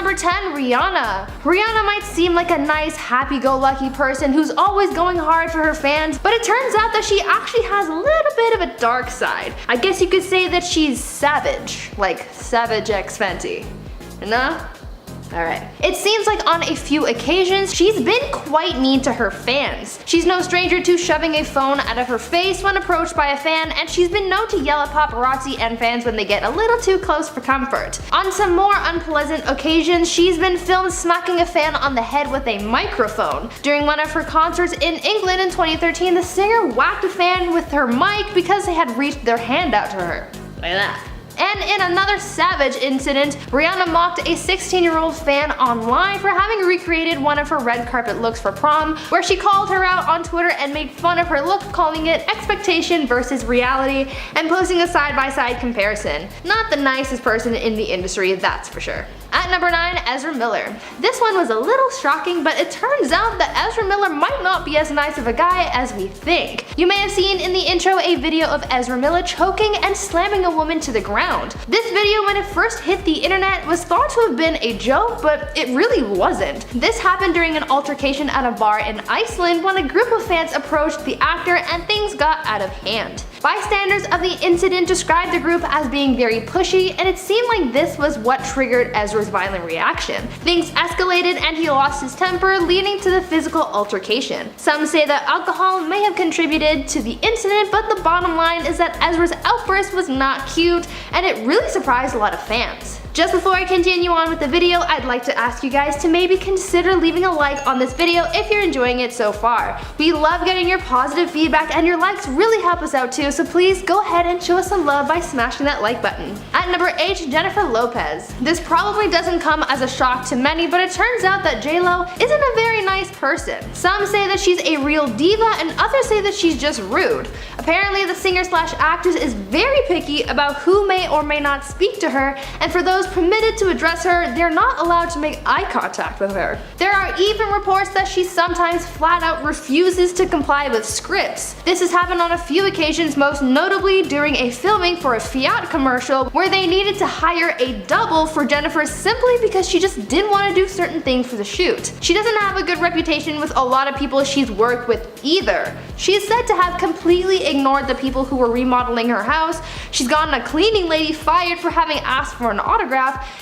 number 10, Rihanna. Rihanna might seem like a nice, happy-go-lucky person who's always going hard for her fans, but it turns out that she actually has a little bit of a dark side. I guess you could say that she's savage, like Savage X Fenty. No? Alright. It seems like on a few occasions, she's been quite mean to her fans. She's no stranger to shoving a phone out of her face when approached by a fan, and she's been known to yell at paparazzi and fans when they get a little too close for comfort. On some more unpleasant occasions, she's been filmed smacking a fan on the head with a microphone. During one of her concerts in England in 2013, the singer whacked a fan with her mic because they had reached their hand out to her. Like that. And in another savage incident, Rihanna mocked a 16-year-old fan online for having recreated one of her red carpet looks for prom, where she called her out on Twitter and made fun of her look, calling it expectation versus reality, and posting a side-by-side comparison. Not the nicest person in the industry, that's for sure. At number 9, Ezra Miller. This one was a little shocking, but it turns out that Ezra Miller might not be as nice of a guy as we think. You may have seen in the intro a video of Ezra Miller choking and slamming a woman to the ground. This video, when it first hit the internet, was thought to have been a joke, but it really wasn't. This happened during an altercation at a bar in Iceland when a group of fans approached the actor and things got out of hand. Bystanders of the incident described the group as being very pushy, and it seemed like this was what triggered Ezra's violent reaction. Things escalated and he lost his temper, leading to the physical altercation. Some say that alcohol may have contributed to the incident, but the bottom line is that Ezra's outburst was not cute, and it really surprised a lot of fans. Just before I continue on with the video, I'd like to ask you guys to maybe consider leaving a like on this video if you're enjoying it so far. We love getting your positive feedback, and your likes really help us out too, so please go ahead and show us some love by smashing that like button. At number 8, Jennifer Lopez. This probably doesn't come as a shock to many, but it turns out that J-Lo isn't a very nice person. Some say that she's a real diva, and others say that she's just rude. Apparently, the singer/actress is very picky about who may or may not speak to her, and for those permitted to address her, they're not allowed to make eye contact with her. There are even reports that she sometimes flat out refuses to comply with scripts. This has happened on a few occasions, most notably during a filming for a Fiat commercial where they needed to hire a double for Jennifer simply because she just didn't want to do certain things for the shoot. She doesn't have a good reputation with a lot of people she's worked with either. She is said to have completely ignored the people who were remodeling her house. She's gotten a cleaning lady fired for having asked for an autograph,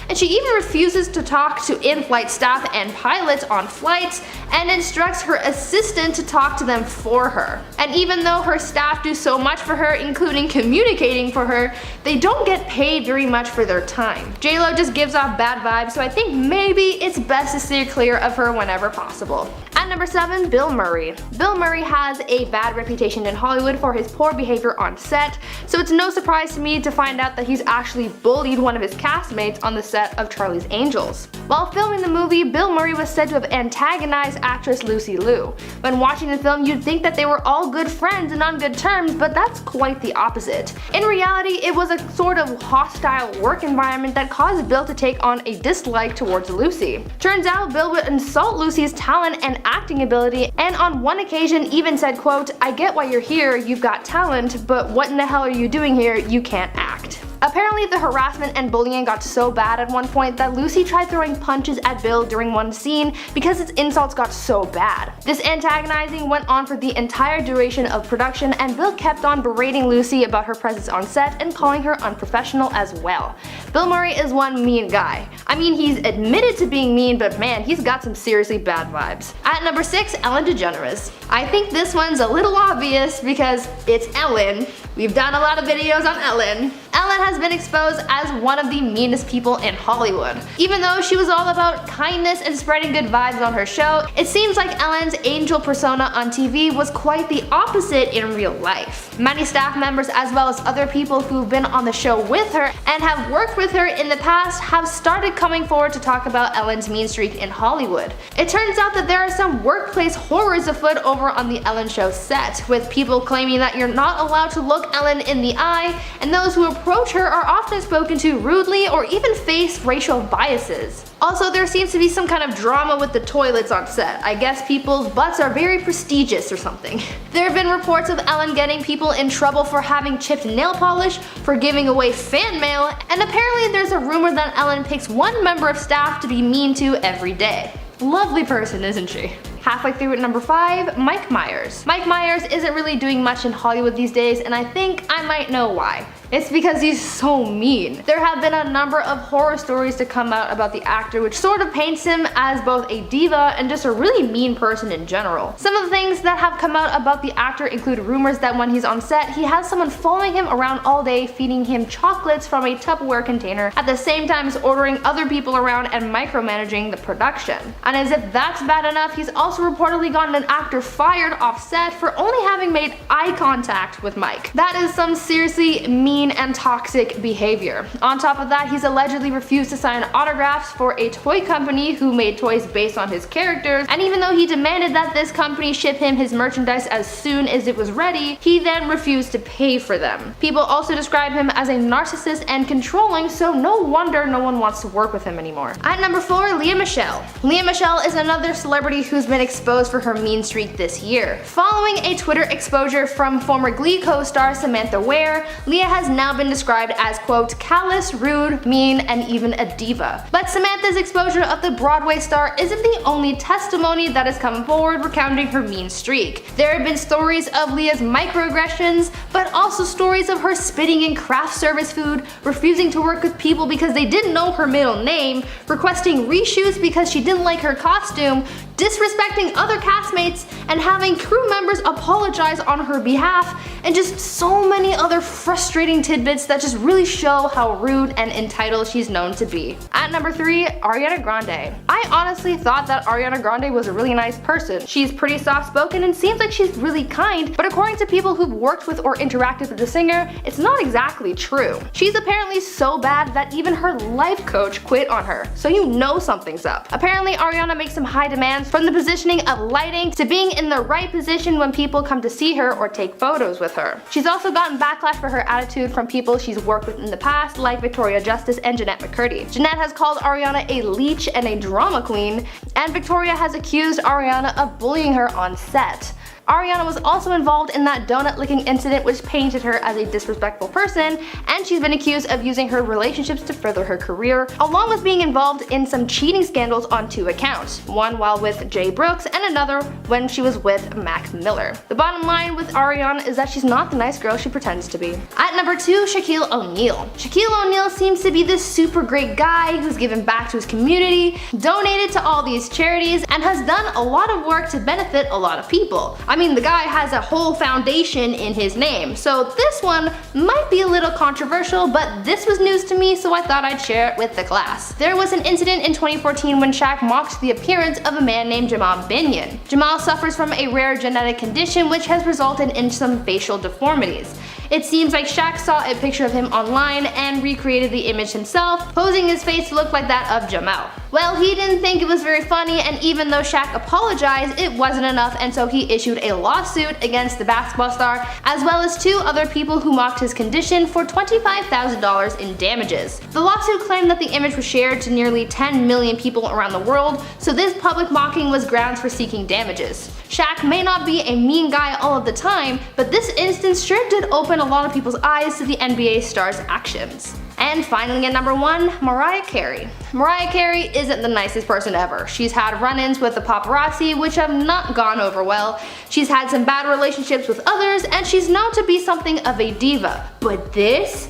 and she even refuses to talk to in-flight staff and pilots on flights, and instructs her assistant to talk to them for her. And even though her staff do so much for her, including communicating for her, they don't get paid very much for their time. J-Lo just gives off bad vibes, so I think maybe it's best to steer clear of her whenever possible. At number 7, Bill Murray. Bill Murray has a bad reputation in Hollywood for his poor behavior on set, so it's no surprise to me to find out that he's actually bullied one of his castmates on the set of Charlie's Angels. While filming the movie, Bill Murray was said to have antagonized actress Lucy Liu. When watching the film, you'd think that they were all good friends and on good terms, but that's quite the opposite. In reality, it was a sort of hostile work environment that caused Bill to take on a dislike towards Lucy. Turns out Bill would insult Lucy's talent and acting ability, and on one occasion even said, quote, "I get why you're here, you've got talent, but what in the hell are you doing here? You can't act." Apparently, the harassment and bullying got so bad at one point that Lucy tried throwing punches at Bill during one scene because his insults got so bad. This antagonizing went on for the entire duration of production, and Bill kept on berating Lucy about her presence on set and calling her unprofessional as well. Bill Murray is one mean guy. I mean, he's admitted to being mean, but man, he's got some seriously bad vibes. At number 6, Ellen DeGeneres. I think this one's a little obvious because it's Ellen. We've done a lot of videos on Ellen. Ellen has been exposed as one of the meanest people in Hollywood. Even though she was all about kindness and spreading good vibes on her show, it seems like Ellen's angel persona on TV was quite the opposite in real life. Many staff members as well as other people who've been on the show with her and have worked with her in the past have started coming forward to talk about Ellen's mean streak in Hollywood. It turns out that there are some workplace horrors afoot over on the Ellen show set, with people claiming that you're not allowed to look Ellen in the eye, and those who approach her her are often spoken to rudely or even face racial biases. Also, there seems to be some kind of drama with the toilets on set. I guess people's butts are very prestigious or something. There have been reports of Ellen getting people in trouble for having chipped nail polish, for giving away fan mail, and apparently there's a rumor that Ellen picks one member of staff to be mean to every day. Lovely person, isn't she? Halfway through at number 5, Mike Meyers. Mike Meyers isn't really doing much in Hollywood these days, and I think I might know why. It's because he's so mean. There have been a number of horror stories to come out about the actor, which sort of paints him as both a diva and just a really mean person in general. Some of the things that have come out about the actor include rumors that when he's on set, he has someone following him around all day, feeding him chocolates from a Tupperware container, at the same time as ordering other people around and micromanaging the production. And as if that's bad enough, he's also reportedly gotten an actor fired off set for only having made eye contact with Mike. That is some seriously mean and toxic behavior. On top of that, he's allegedly refused to sign autographs for a toy company who made toys based on his characters, and even though he demanded that this company ship him his merchandise as soon as it was ready, he then refused to pay for them. People also describe him as a narcissist and controlling, so no wonder no one wants to work with him anymore. At number 4, Lea Michele. Lea Michele is another celebrity who's been exposed for her mean streak this year. Following a Twitter exposure from former Glee co-star Samantha Ware, Lea has now been described as, quote, callous, rude, mean, and even a diva. But Samantha's exposure of the Broadway star isn't the only testimony that has come forward recounting her mean streak. There have been stories of Lea's microaggressions, but also stories of her spitting in craft service food, refusing to work with people because they didn't know her middle name, requesting reshoots because she didn't like her costume, disrespecting other castmates, and having crew members apologize on her behalf, and just so many other frustrating tidbits that just really show how rude and entitled she's known to be. At number 3, Ariana Grande. I honestly thought that Ariana Grande was a really nice person. She's pretty soft-spoken and seems like she's really kind, but according to people who've worked with or interacted with the singer, it's not exactly true. She's apparently so bad that even her life coach quit on her, so you know something's up. Apparently Ariana makes some high demands, from the positioning of lighting to being in the right position when people come to see her or take photos with her. She's also gotten backlash for her attitude from people she's worked with in the past, like Victoria Justice and Jeanette McCurdy. Jeanette has called Ariana a leech and a drama queen, and Victoria has accused Ariana of bullying her on set. Ariana was also involved in that donut licking incident, which painted her as a disrespectful person, and she's been accused of using her relationships to further her career, along with being involved in some cheating scandals on 2 accounts, one while with Jay Brooks and another when she was with Mac Miller. The bottom line with Ariana is that she's not the nice girl she pretends to be. At number 2, Shaquille O'Neal. Shaquille O'Neal seems to be this super great guy who's given back to his community, donated to all these charities, and has done a lot of work to benefit a lot of people. I mean, the guy has a whole foundation in his name, so this one might be a little controversial, but this was news to me, so I thought I'd share it with the class. There was an incident in 2014 when Shaq mocked the appearance of a man named Jamal Binion. Jamal suffers from a rare genetic condition which has resulted in some facial deformities. It seems like Shaq saw a picture of him online and recreated the image himself, posing his face to look like that of Jamal. Well, he didn't think it was very funny, and even though Shaq apologized, it wasn't enough, and so he issued a lawsuit against the basketball star, as well as 2 other people who mocked his condition, for $25,000 in damages. The lawsuit claimed that the image was shared to nearly 10 million people around the world, so this public mocking was grounds for seeking damages. Shaq may not be a mean guy all of the time, but this instance sure did open a lot of people's eyes to the NBA star's actions. And finally at number 1, Mariah Carey. Mariah Carey isn't the nicest person ever. She's had run-ins with the paparazzi which have not gone over well. She's had some bad relationships with others, and she's known to be something of a diva. But this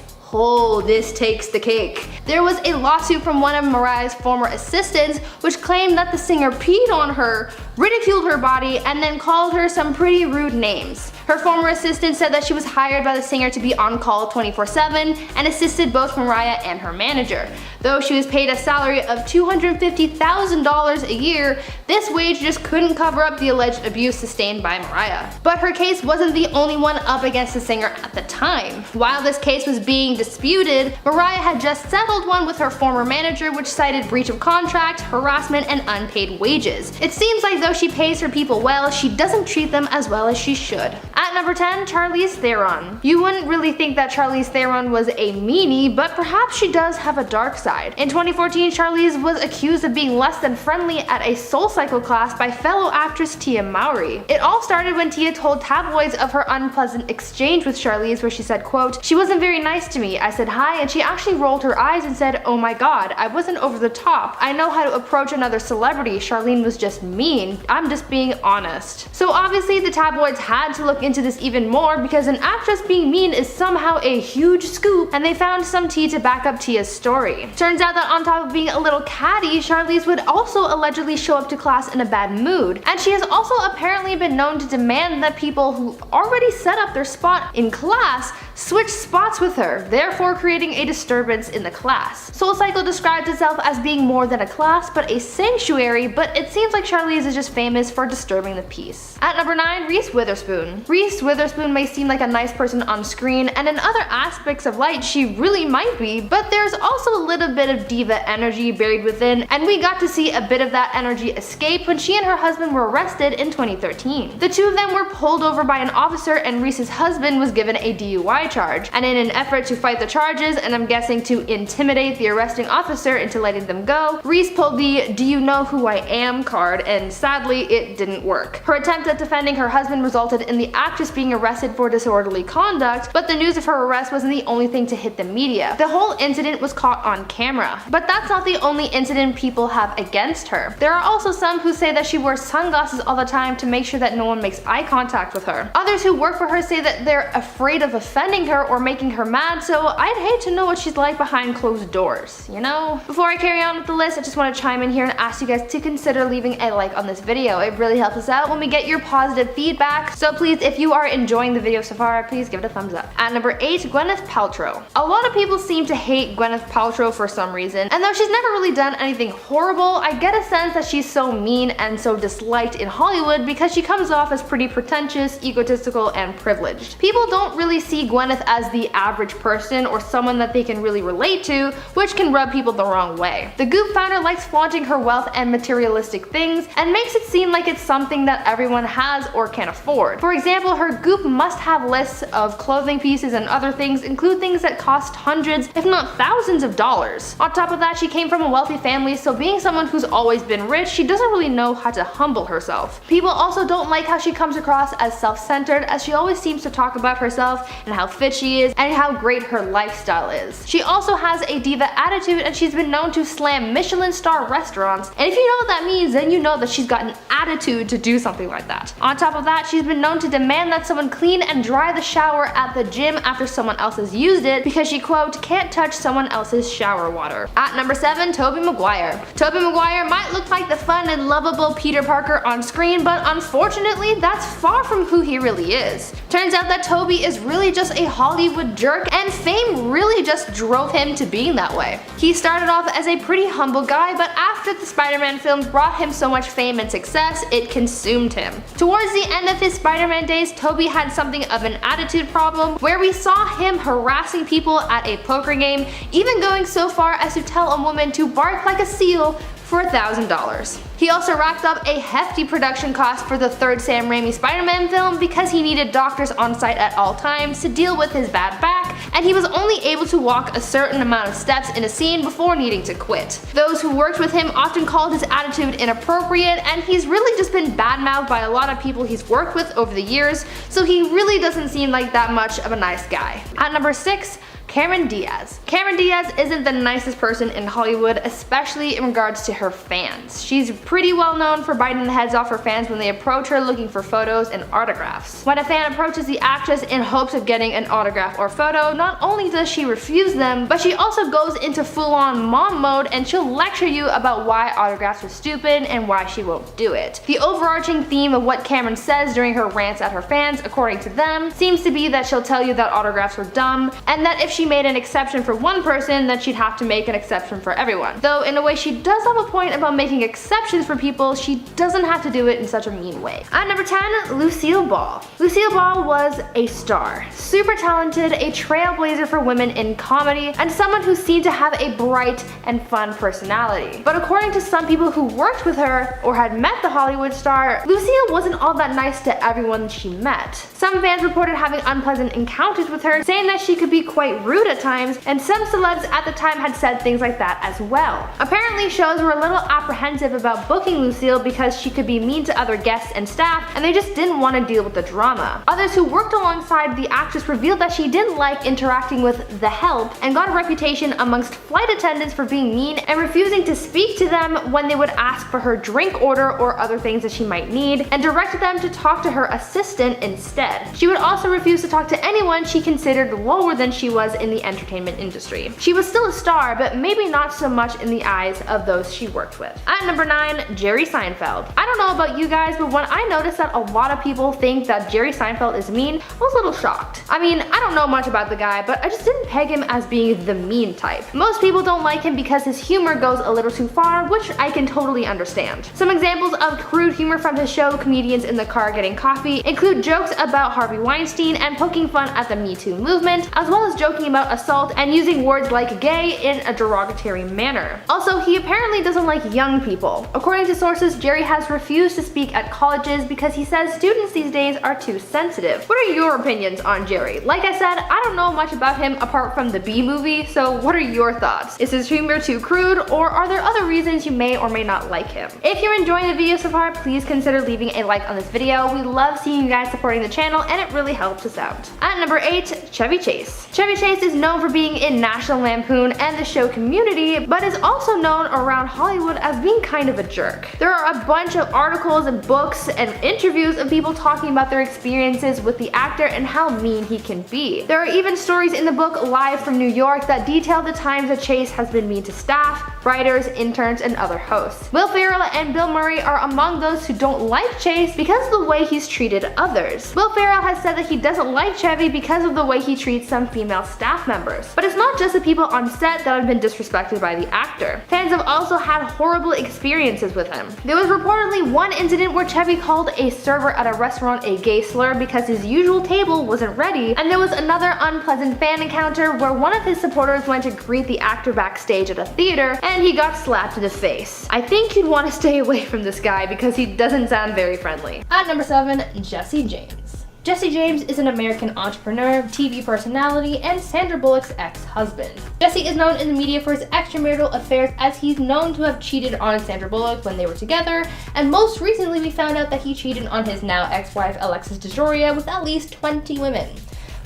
takes the cake. There was a lawsuit from one of Mariah's former assistants which claimed that the singer peed on her, ridiculed her body, and then called her some pretty rude names. Her former assistant said that she was hired by the singer to be on call 24/7 and assisted both Mariah and her manager. Though she was paid a salary of $250,000 a year, this wage just couldn't cover up the alleged abuse sustained by Mariah. But her case wasn't the only one up against the singer at the time. While this case was being disputed, Mariah had just settled one with her former manager which cited breach of contract, harassment, and unpaid wages. It seems like though she pays her people well, she doesn't treat them as well as she should. At At number 10, Charlize Theron. You wouldn't really think that Charlize Theron was a meanie, but perhaps she does have a dark side. In 2014, Charlize was accused of being less than friendly at a SoulCycle class by fellow actress Tia Mowry. It all started when Tia told tabloids of her unpleasant exchange with Charlize, where she said, quote, "She wasn't very nice to me. I said hi and she actually rolled her eyes and said, oh my god, I wasn't over the top. I know how to approach another celebrity. Charlene was just mean. I'm just being honest." So obviously the tabloids had to look into this even more because an actress being mean is somehow a huge scoop, and they found some tea to back up Tia's story. Turns out that on top of being a little catty, Charlize would also allegedly show up to class in a bad mood, and she has also apparently been known to demand that people who already set up their spot in class switch spots with her, therefore creating a disturbance in the class. SoulCycle describes itself as being more than a class but a sanctuary, but it seems like Charlize is just famous for disturbing the peace. At number 9, Reese Witherspoon. Reese Witherspoon may seem like a nice person on screen, and in other aspects of life she really might be, but there's also a little bit of diva energy buried within, and we got to see a bit of that energy escape when she and her husband were arrested in 2013. The two of them were pulled over by an officer and Reese's husband was given a DUI charge, and in an effort to fight the charges, and I'm guessing to intimidate the arresting officer into letting them go, Reese pulled the "do you know who I am" card, and sadly it didn't work. Her attempt at defending her husband resulted in the actress being arrested for disorderly conduct, but the news of her arrest wasn't the only thing to hit the media. The whole incident was caught on camera. But that's not the only incident people have against her. There are also some who say that she wears sunglasses all the time to make sure that no one makes eye contact with her. Others who work for her say that they're afraid of offending her or making her mad, so I'd hate to know what she's like behind closed doors, you know? Before I carry on with the list, I just want to chime in here and ask you guys to consider leaving a like on this video. It really helps us out when we get your positive feedback, so please, if you are enjoying the video so far, please give it a thumbs up. At number 8, Gwyneth Paltrow. A lot of people seem to hate Gwyneth Paltrow for some reason, and though she's never really done anything horrible, I get a sense that she's so mean and so disliked in Hollywood because she comes off as pretty pretentious, egotistical, and privileged. People don't really see Gwyneth as the average person or someone that they can really relate to, which can rub people the wrong way. The Goop founder likes flaunting her wealth and materialistic things and makes it seem like it's something that everyone has or can afford. For example, her Goop must-have lists of clothing pieces and other things include things that cost hundreds, if not thousands of dollars. On top of that, she came from a wealthy family, so being someone who's always been rich, she doesn't really know how to humble herself. People also don't like how she comes across as self-centered, as she always seems to talk about herself and how fit she is and how great her lifestyle is. She also has a diva attitude, and she's been known to slam Michelin star restaurants, and if you know what that means, then you know that she's got an attitude to do something like that. On top of that, she's been known to demand that someone clean and dry the shower at the gym after someone else has used it because she, quote, can't touch someone else's shower water. At number 7, Tobey Maguire. Tobey Maguire might look like the fun and lovable Peter Parker on screen, but unfortunately, that's far from who he really is. Turns out that Tobey is really just a Hollywood jerk, and fame really just drove him to being that way. He started off as a pretty humble guy, but after the Spider-Man films brought him so much fame and success, it consumed him. Towards the end of his Spider-Man days, Tobey had something of an attitude problem, where we saw him harassing people at a poker game, even going so far as to tell a woman to bark like a seal for $1,000. He also racked up a hefty production cost for the third Sam Raimi Spider-Man film because he needed doctors on site at all times to deal with his bad back, and he was only able to walk a certain amount of steps in a scene before needing to quit. Those who worked with him often called his attitude inappropriate, and he's really just been badmouthed by a lot of people he's worked with over the years, so he really doesn't seem like that much of a nice guy. At number 6, Cameron Diaz. Cameron Diaz isn't the nicest person in Hollywood, especially in regards to her fans. She's pretty well known for biting the heads off her fans when they approach her looking for photos and autographs. When a fan approaches the actress in hopes of getting an autograph or photo, not only does she refuse them, but she also goes into full-on mom mode and she'll lecture you about why autographs are stupid and why she won't do it. The overarching theme of what Cameron says during her rants at her fans, according to them, seems to be that she'll tell you that autographs are dumb, and that if she made an exception for one person, then she'd have to make an exception for everyone. Though in a way she does have a point about making exceptions for people, she doesn't have to do it in such a mean way. At number 10, Lucille Ball. Lucille Ball was a star. Super talented, a trailblazer for women in comedy, and someone who seemed to have a bright and fun personality. But according to some people who worked with her or had met the Hollywood star, Lucille wasn't all that nice to everyone she met. Some fans reported having unpleasant encounters with her, saying that she could be quite rude at times, and some celebs at the time had said things like that as well. Apparently, shows were a little apprehensive about booking Lucille because she could be mean to other guests and staff, and they just didn't want to deal with the drama. Others who worked alongside the actress revealed that she didn't like interacting with the help and got a reputation amongst flight attendants for being mean and refusing to speak to them when they would ask for her drink order or other things that she might need, and directed them to talk to her assistant instead. She would also refuse to talk to anyone she considered lower than she was in the entertainment industry. She was still a star, but maybe not so much in the eyes of those she worked with. At number 9, Jerry Seinfeld. I don't know about you guys, but when I noticed that a lot of people think that Jerry Seinfeld is mean, I was a little shocked. I mean, I don't know much about the guy, but I just didn't peg him as being the mean type. Most people don't like him because his humor goes a little too far, which I can totally understand. Some examples of crude humor from his show, Comedians in the Car Getting Coffee, include jokes about Harvey Weinstein and poking fun at the Me Too movement, as well as joking about assault and using words like gay in a derogatory manner. Also, he apparently doesn't like young people. According to sources, Jerry has refused to speak at colleges because he says students these days are too sensitive. What are your opinions on Jerry? Like I said, I don't know much about him apart from the Bee Movie, so what are your thoughts? Is his humor too crude, or are there other reasons you may or may not like him? If you're enjoying the video so far, please consider leaving a like on this video. We love seeing you guys supporting the channel, and it really helps us out. At number 8, Chevy Chase. Chevy Chase is known for being in National Lampoon and the show Community, but is also known around Hollywood as being kind of a jerk. There are a bunch of articles and books and interviews of people talking about their experiences with the actor and how mean he can be. There are even stories in the book Live from New York that detail the times that Chase has been mean to staff, writers, interns, and other hosts. Will Ferrell and Bill Murray are among those who don't like Chase because of the way he's treated others. Will Ferrell has said that he doesn't like Chevy because of the way he treats some female staff members. But it's not just the people on set that have been disrespected by the actor. Fans have also had horrible experiences with him. There was reportedly one incident where Chevy called a server at a restaurant a gay slur because his usual table wasn't ready, and there was another unpleasant fan encounter where one of his supporters went to greet the actor backstage at a theater and he got slapped in the face. I think you'd want to stay away from this guy because he doesn't sound very friendly. At number 7, Jesse James. Jesse James is an American entrepreneur, TV personality, and Sandra Bullock's ex-husband. Jesse is known in the media for his extramarital affairs, as he's known to have cheated on Sandra Bullock when they were together, and most recently we found out that he cheated on his now ex-wife Alexis DeJoria with at least 20 women.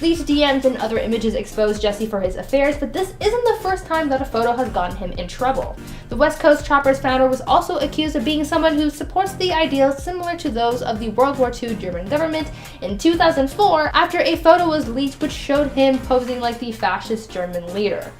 Leaked DMs and other images expose Jesse for his affairs, but this isn't the first time that a photo has gotten him in trouble. The West Coast Choppers founder was also accused of being someone who supports the ideals similar to those of the World War II German government in 2004 after a photo was leaked which showed him posing like the fascist German leader.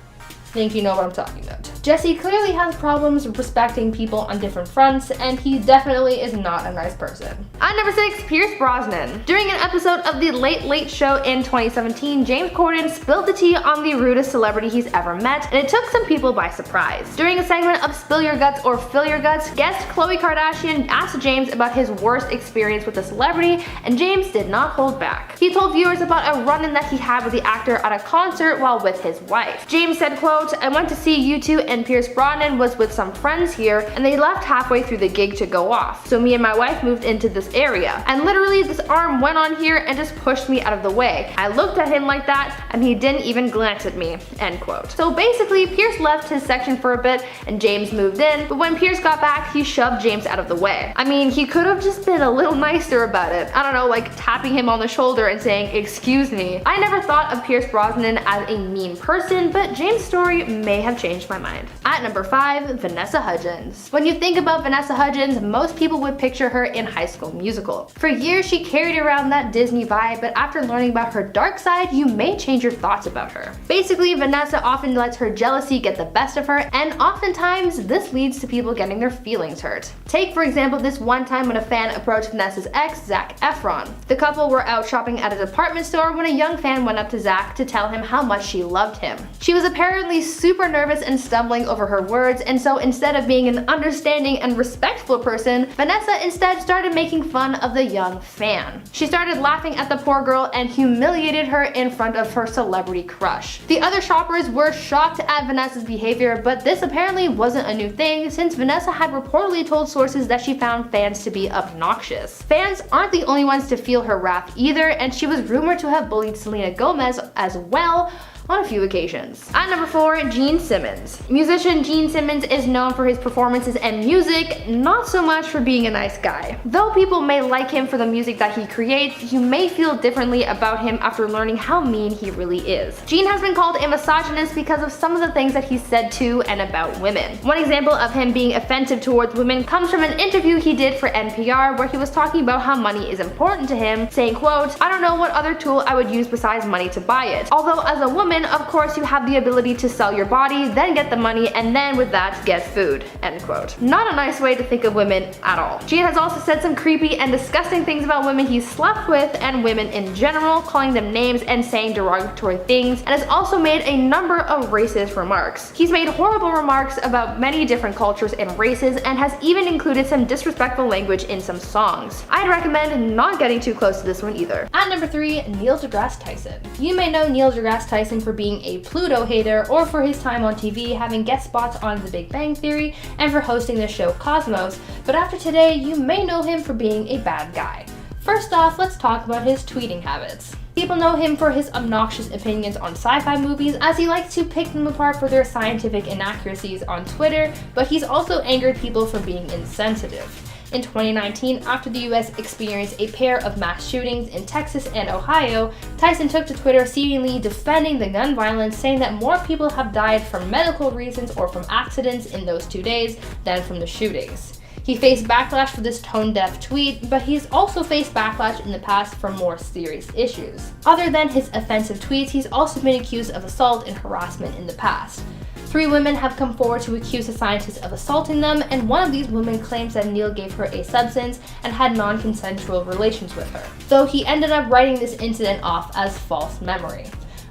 Think you know what I'm talking about. Jesse clearly has problems respecting people on different fronts, and he definitely is not a nice person. At number 6, Pierce Brosnan. During an episode of The Late Late Show in 2017, James Corden spilled the tea on the rudest celebrity he's ever met, and it took some people by surprise. During a segment of Spill Your Guts or Fill Your Guts, guest Khloe Kardashian asked James about his worst experience with a celebrity, and James did not hold back. He told viewers about a run-in that he had with the actor at a concert while with his wife. James said, quote, "I went to see U2 and Pierce Brosnan was with some friends here, and they left halfway through the gig to go off. So me and my wife moved into this area, and literally this arm went on here and just pushed me out of the way. I looked at him like that, and he didn't even glance at me," end quote. So basically, Pierce left his section for a bit, and James moved in, but when Pierce got back, he shoved James out of the way. I mean, he could have just been a little nicer about it. I don't know, like tapping him on the shoulder and saying, "Excuse me." I never thought of Pierce Brosnan as a mean person, but James' story may have changed my mind. mind. At number 5, Vanessa Hudgens. When you think about Vanessa Hudgens, most people would picture her in High School Musical. For years, she carried around that Disney vibe, but after learning about her dark side, you may change your thoughts about her. Basically, Vanessa often lets her jealousy get the best of her, and oftentimes this leads to people getting their feelings hurt. Take, for example, this one time when a fan approached Vanessa's ex, Zac Efron. The couple were out shopping at a department store when a young fan went up to Zac to tell him how much she loved him. She was apparently super nervous and stumbling over her words, and so instead of being an understanding and respectful person, Vanessa instead started making fun of the young fan. She started laughing at the poor girl and humiliated her in front of her celebrity crush. The other shoppers were shocked at Vanessa's behavior, but this apparently wasn't a new thing since Vanessa had reportedly told sources that she found fans to be obnoxious. Fans aren't the only ones to feel her wrath either, and she was rumored to have bullied Selena Gomez as well on a few occasions. At number 4, Gene Simmons. Musician Gene Simmons is known for his performances and music, not so much for being a nice guy. Though people may like him for the music that he creates, you may feel differently about him after learning how mean he really is. Gene has been called a misogynist because of some of the things that he said to and about women. One example of him being offensive towards women comes from an interview he did for NPR where he was talking about how money is important to him, saying, quote, "I don't know what other tool I would use besides money to buy it. Although as a woman, of course, you have the ability to sell your body, then get the money, and then with that, get food." End quote. Not a nice way to think of women at all. Gene has also said some creepy and disgusting things about women he's slept with and women in general, calling them names and saying derogatory things, and has also made a number of racist remarks. He's made horrible remarks about many different cultures and races, and has even included some disrespectful language in some songs. I'd recommend not getting too close to this one either. At number 3, Neil deGrasse Tyson. You may know Neil deGrasse Tyson for being a Pluto hater, or for his time on TV having guest spots on The Big Bang Theory, and for hosting the show Cosmos, but after today, you may know him for being a bad guy. First off, let's talk about his tweeting habits. People know him for his obnoxious opinions on sci-fi movies, as he likes to pick them apart for their scientific inaccuracies on Twitter, but he's also angered people for being insensitive. In 2019, after the US experienced a pair of mass shootings in Texas and Ohio, Tyson took to Twitter seemingly defending the gun violence, saying that more people have died from medical reasons or from accidents in those 2 days than from the shootings. He faced backlash for this tone-deaf tweet, but he's also faced backlash in the past for more serious issues. Other than his offensive tweets, he's also been accused of assault and harassment in the past. 3 women have come forward to accuse the scientist of assaulting them, and one of these women claims that Neil gave her a substance and had non-consensual relations with her, though he ended up writing this incident off as false memory.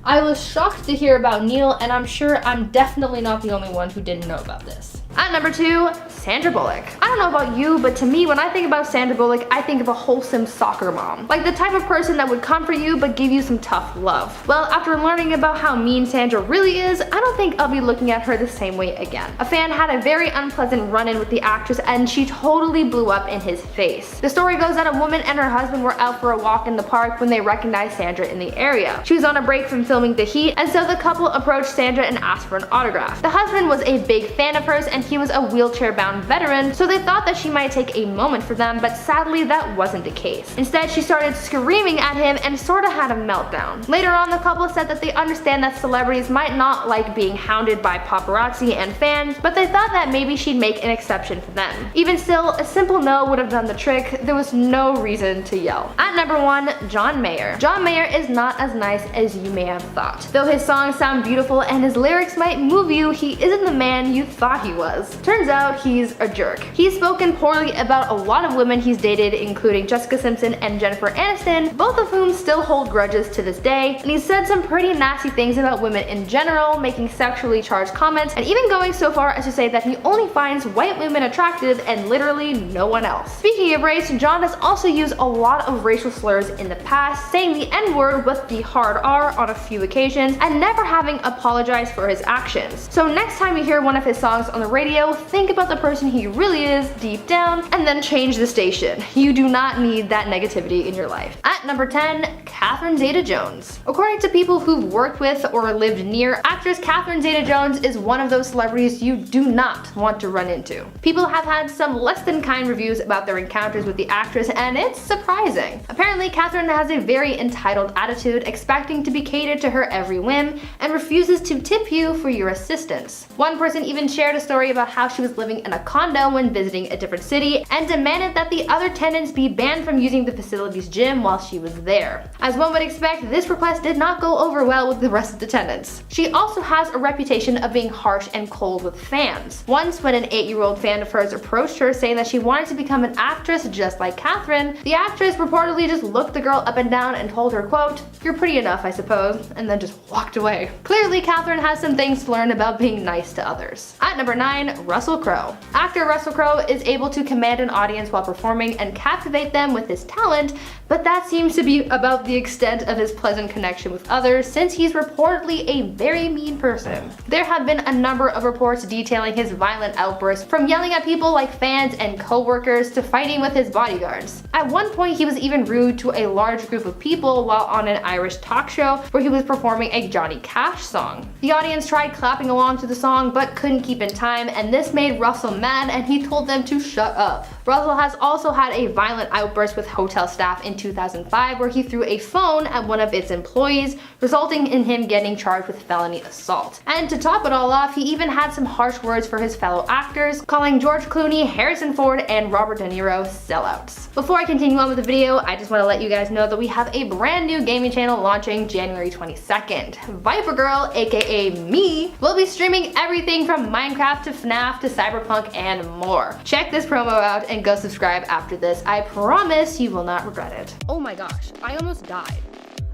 I was shocked to hear about Neil, and I'm sure I'm definitely not the only one who didn't know about this. At number 2, Sandra Bullock. I don't know about you, but to me, when I think about Sandra Bullock, I think of a wholesome soccer mom. Like the type of person that would comfort you but give you some tough love. Well, after learning about how mean Sandra really is, I don't think I'll be looking at her the same way again. A fan had a very unpleasant run-in with the actress, and she totally blew up in his face. The story goes that a woman and her husband were out for a walk in the park when they recognized Sandra in the area. She was on a break from filming The Heat, and so the couple approached Sandra and asked for an autograph. The husband was a big fan of hers, and he was a wheelchair-bound veteran, so they thought that she might take a moment for them, but sadly that wasn't the case. Instead, she started screaming at him and sorta had a meltdown. Later on, the couple said that they understand that celebrities might not like being hounded by paparazzi and fans, but they thought that maybe she'd make an exception for them. Even still, a simple no would have done the trick. There was no reason to yell. At number 1, John Mayer. John Mayer is not as nice as you may have thought. Though his songs sound beautiful and his lyrics might move you, he isn't the man you thought he was. Turns out he's a jerk. He's spoken poorly about a lot of women he's dated, including Jessica Simpson and Jennifer Aniston, both of whom still hold grudges to this day, and he's said some pretty nasty things about women in general, making sexually charged comments, and even going so far as to say that he only finds white women attractive and literally no one else. Speaking of race, John has also used a lot of racial slurs in the past, saying the N-word with the hard R on a few occasions, and never having apologized for his actions. So next time you hear one of his songs on the radio, think about the person he really is deep down and then change the station. You do not need that negativity in your life. At number 10, Catherine Zeta-Jones. According to people who've worked with or lived near, actress Catherine Zeta-Jones is one of those celebrities you do not want to run into. People have had some less than kind reviews about their encounters with the actress, and it's surprising. Apparently, Catherine has a very entitled attitude, expecting to be catered to her every whim, and refuses to tip you for your assistance. One person even shared a story about how she was living in a condo when visiting a different city and demanded that the other tenants be banned from using the facility's gym while she was there. As one would expect, this request did not go over well with the rest of the tenants. She also has a reputation of being harsh and cold with fans. Once, when an 8-year-old fan of hers approached her saying that she wanted to become an actress just like Catherine, the actress reportedly just looked the girl up and down and told her, quote, "You're pretty enough, I suppose," and then just walked away. Clearly, Catherine has some things to learn about being nice to others. At number 9, Russell Crowe. Actor Russell Crowe is able to command an audience while performing and captivate them with his talent, but that seems to be about the extent of his pleasant connection with others, since he's reportedly a very mean person. There have been a number of reports detailing his violent outbursts, from yelling at people like fans and co-workers to fighting with his bodyguards. At one point, he was even rude to a large group of people while on an Irish talk show where he was performing a Johnny Cash song. The audience tried clapping along to the song but couldn't keep in time, and this made Russell mad and he told them to shut up. Russell has also had a violent outburst with hotel staff in 2005 where he threw a phone at one of its employees, resulting in him getting charged with felony assault. And to top it all off, he even had some harsh words for his fellow actors, calling George Clooney, Harrison Ford, and Robert De Niro sellouts. Before I continue on with the video, I just want to let you guys know that we have a brand new gaming channel launching January 22nd. Viper Girl, aka me, will be streaming everything from Minecraft to FNAF to Cyberpunk and more. Check this promo out and go subscribe after this. I promise you will not regret it. Oh my gosh, I almost died.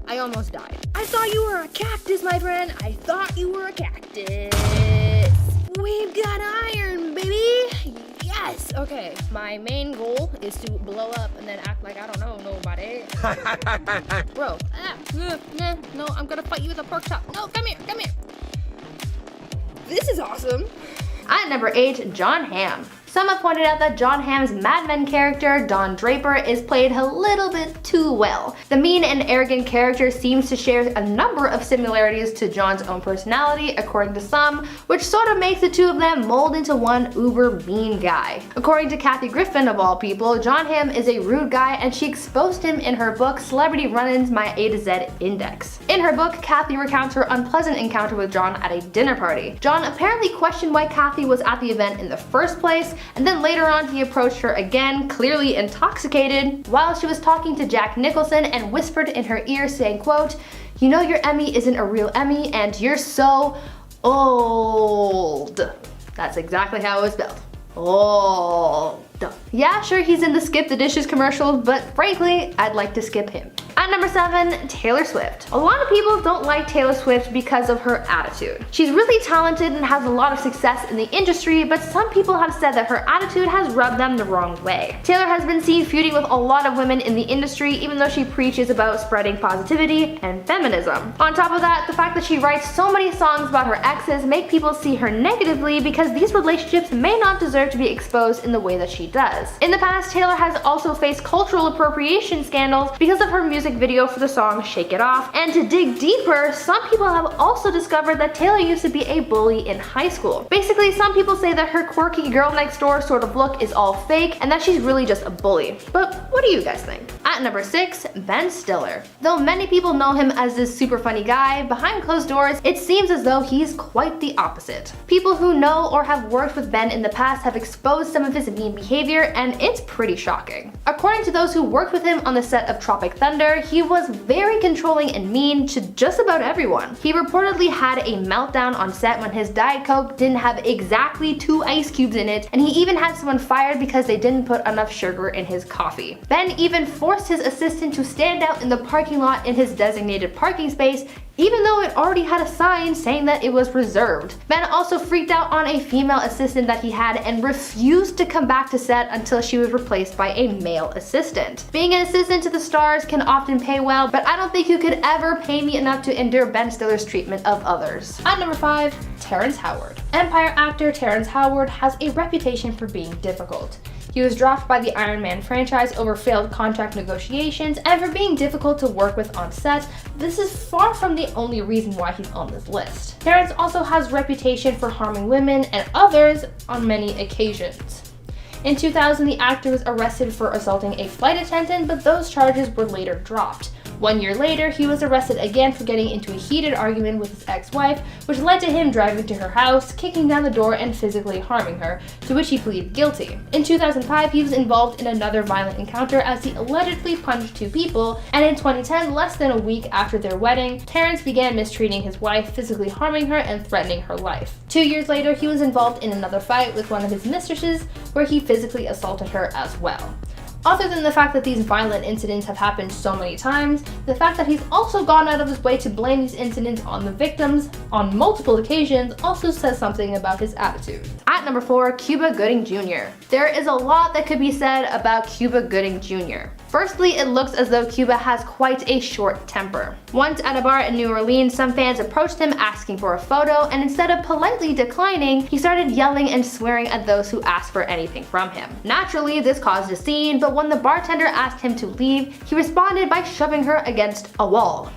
I almost died. I thought you were a cactus, my friend. I thought you were a cactus. We've got iron, baby. Yes. Okay, my main goal is to blow up and then act like I don't know nobody. Bro, no, I'm gonna fight you with a pork chop. No, come here, come here. This is awesome. At number 8, Jon Hamm. Some have pointed out that Jon Hamm's Mad Men character, Don Draper, is played a little bit too well. The mean and arrogant character seems to share a number of similarities to Jon's own personality, according to some, which sort of makes the two of them mold into one uber mean guy. According to Kathy Griffin, of all people, Jon Hamm is a rude guy, and she exposed him in her book Celebrity Run-Ins: My A to Z Index. In her book, Kathy recounts her unpleasant encounter with Jon at a dinner party. Jon apparently questioned why Kathy was at the event in the first place, and then later on he approached her again, clearly intoxicated, while she was talking to Jack Nicholson, and whispered in her ear saying, quote, "You know your Emmy isn't a real Emmy and you're so old." That's exactly how it was spelled. Old. Yeah, sure, he's in the Skip the Dishes commercials, but frankly, I'd like to skip him. At number 7, Taylor Swift. A lot of people don't like Taylor Swift because of her attitude. She's really talented and has a lot of success in the industry, but some people have said that her attitude has rubbed them the wrong way. Taylor has been seen feuding with a lot of women in the industry, even though she preaches about spreading positivity and feminism. On top of that, the fact that she writes so many songs about her exes make people see her negatively, because these relationships may not deserve to be exposed in the way that she does. In the past, Taylor has also faced cultural appropriation scandals because of her music video for the song Shake It Off, and to dig deeper, some people have also discovered that Taylor used to be a bully in high school. Basically, some people say that her quirky girl next door sort of look is all fake and that she's really just a bully. But what do you guys think? At number 6, Ben Stiller. Though many people know him as this super funny guy, behind closed doors, it seems as though he's quite the opposite. People who know or have worked with Ben in the past have exposed some of his mean behavior, and it's pretty shocking. According to those who worked with him on the set of Tropic Thunder, he was very controlling and mean to just about everyone. He reportedly had a meltdown on set when his Diet Coke didn't have exactly 2 ice cubes in it, and he even had someone fired because they didn't put enough sugar in his coffee. Ben even forced his assistant to stand out in the parking lot in his designated parking space, even though it already had a sign saying that it was reserved. Ben also freaked out on a female assistant that he had and refused to come back to set until she was replaced by a male assistant. Being an assistant to the stars can often pay well, but I don't think you could ever pay me enough to endure Ben Stiller's treatment of others. At number 5, Terrence Howard. Empire actor Terrence Howard has a reputation for being difficult. He was dropped by the Iron Man franchise over failed contract negotiations and for being difficult to work with on set. This is far from the only reason why he's on this list. Terrence also has a reputation for harming women and others on many occasions. In 2000, the actor was arrested for assaulting a flight attendant, but those charges were later dropped. 1 year later, he was arrested again for getting into a heated argument with his ex-wife, which led to him driving to her house, kicking down the door, and physically harming her, to which he pleaded guilty. In 2005, he was involved in another violent encounter as he allegedly punched 2 people, and in 2010, less than a week after their wedding, Terrence began mistreating his wife, physically harming her and threatening her life. 2 years later, he was involved in another fight with one of his mistresses, where he physically assaulted her as well. Other than the fact that these violent incidents have happened so many times, the fact that he's also gone out of his way to blame these incidents on the victims on multiple occasions also says something about his attitude. At number 4, Cuba Gooding Jr. There is a lot that could be said about Cuba Gooding Jr. Firstly, it looks as though Cuba has quite a short temper. Once at a bar in New Orleans, some fans approached him asking for a photo, and instead of politely declining, he started yelling and swearing at those who asked for anything from him. Naturally, this caused a scene, but when the bartender asked him to leave, he responded by shoving her against a wall.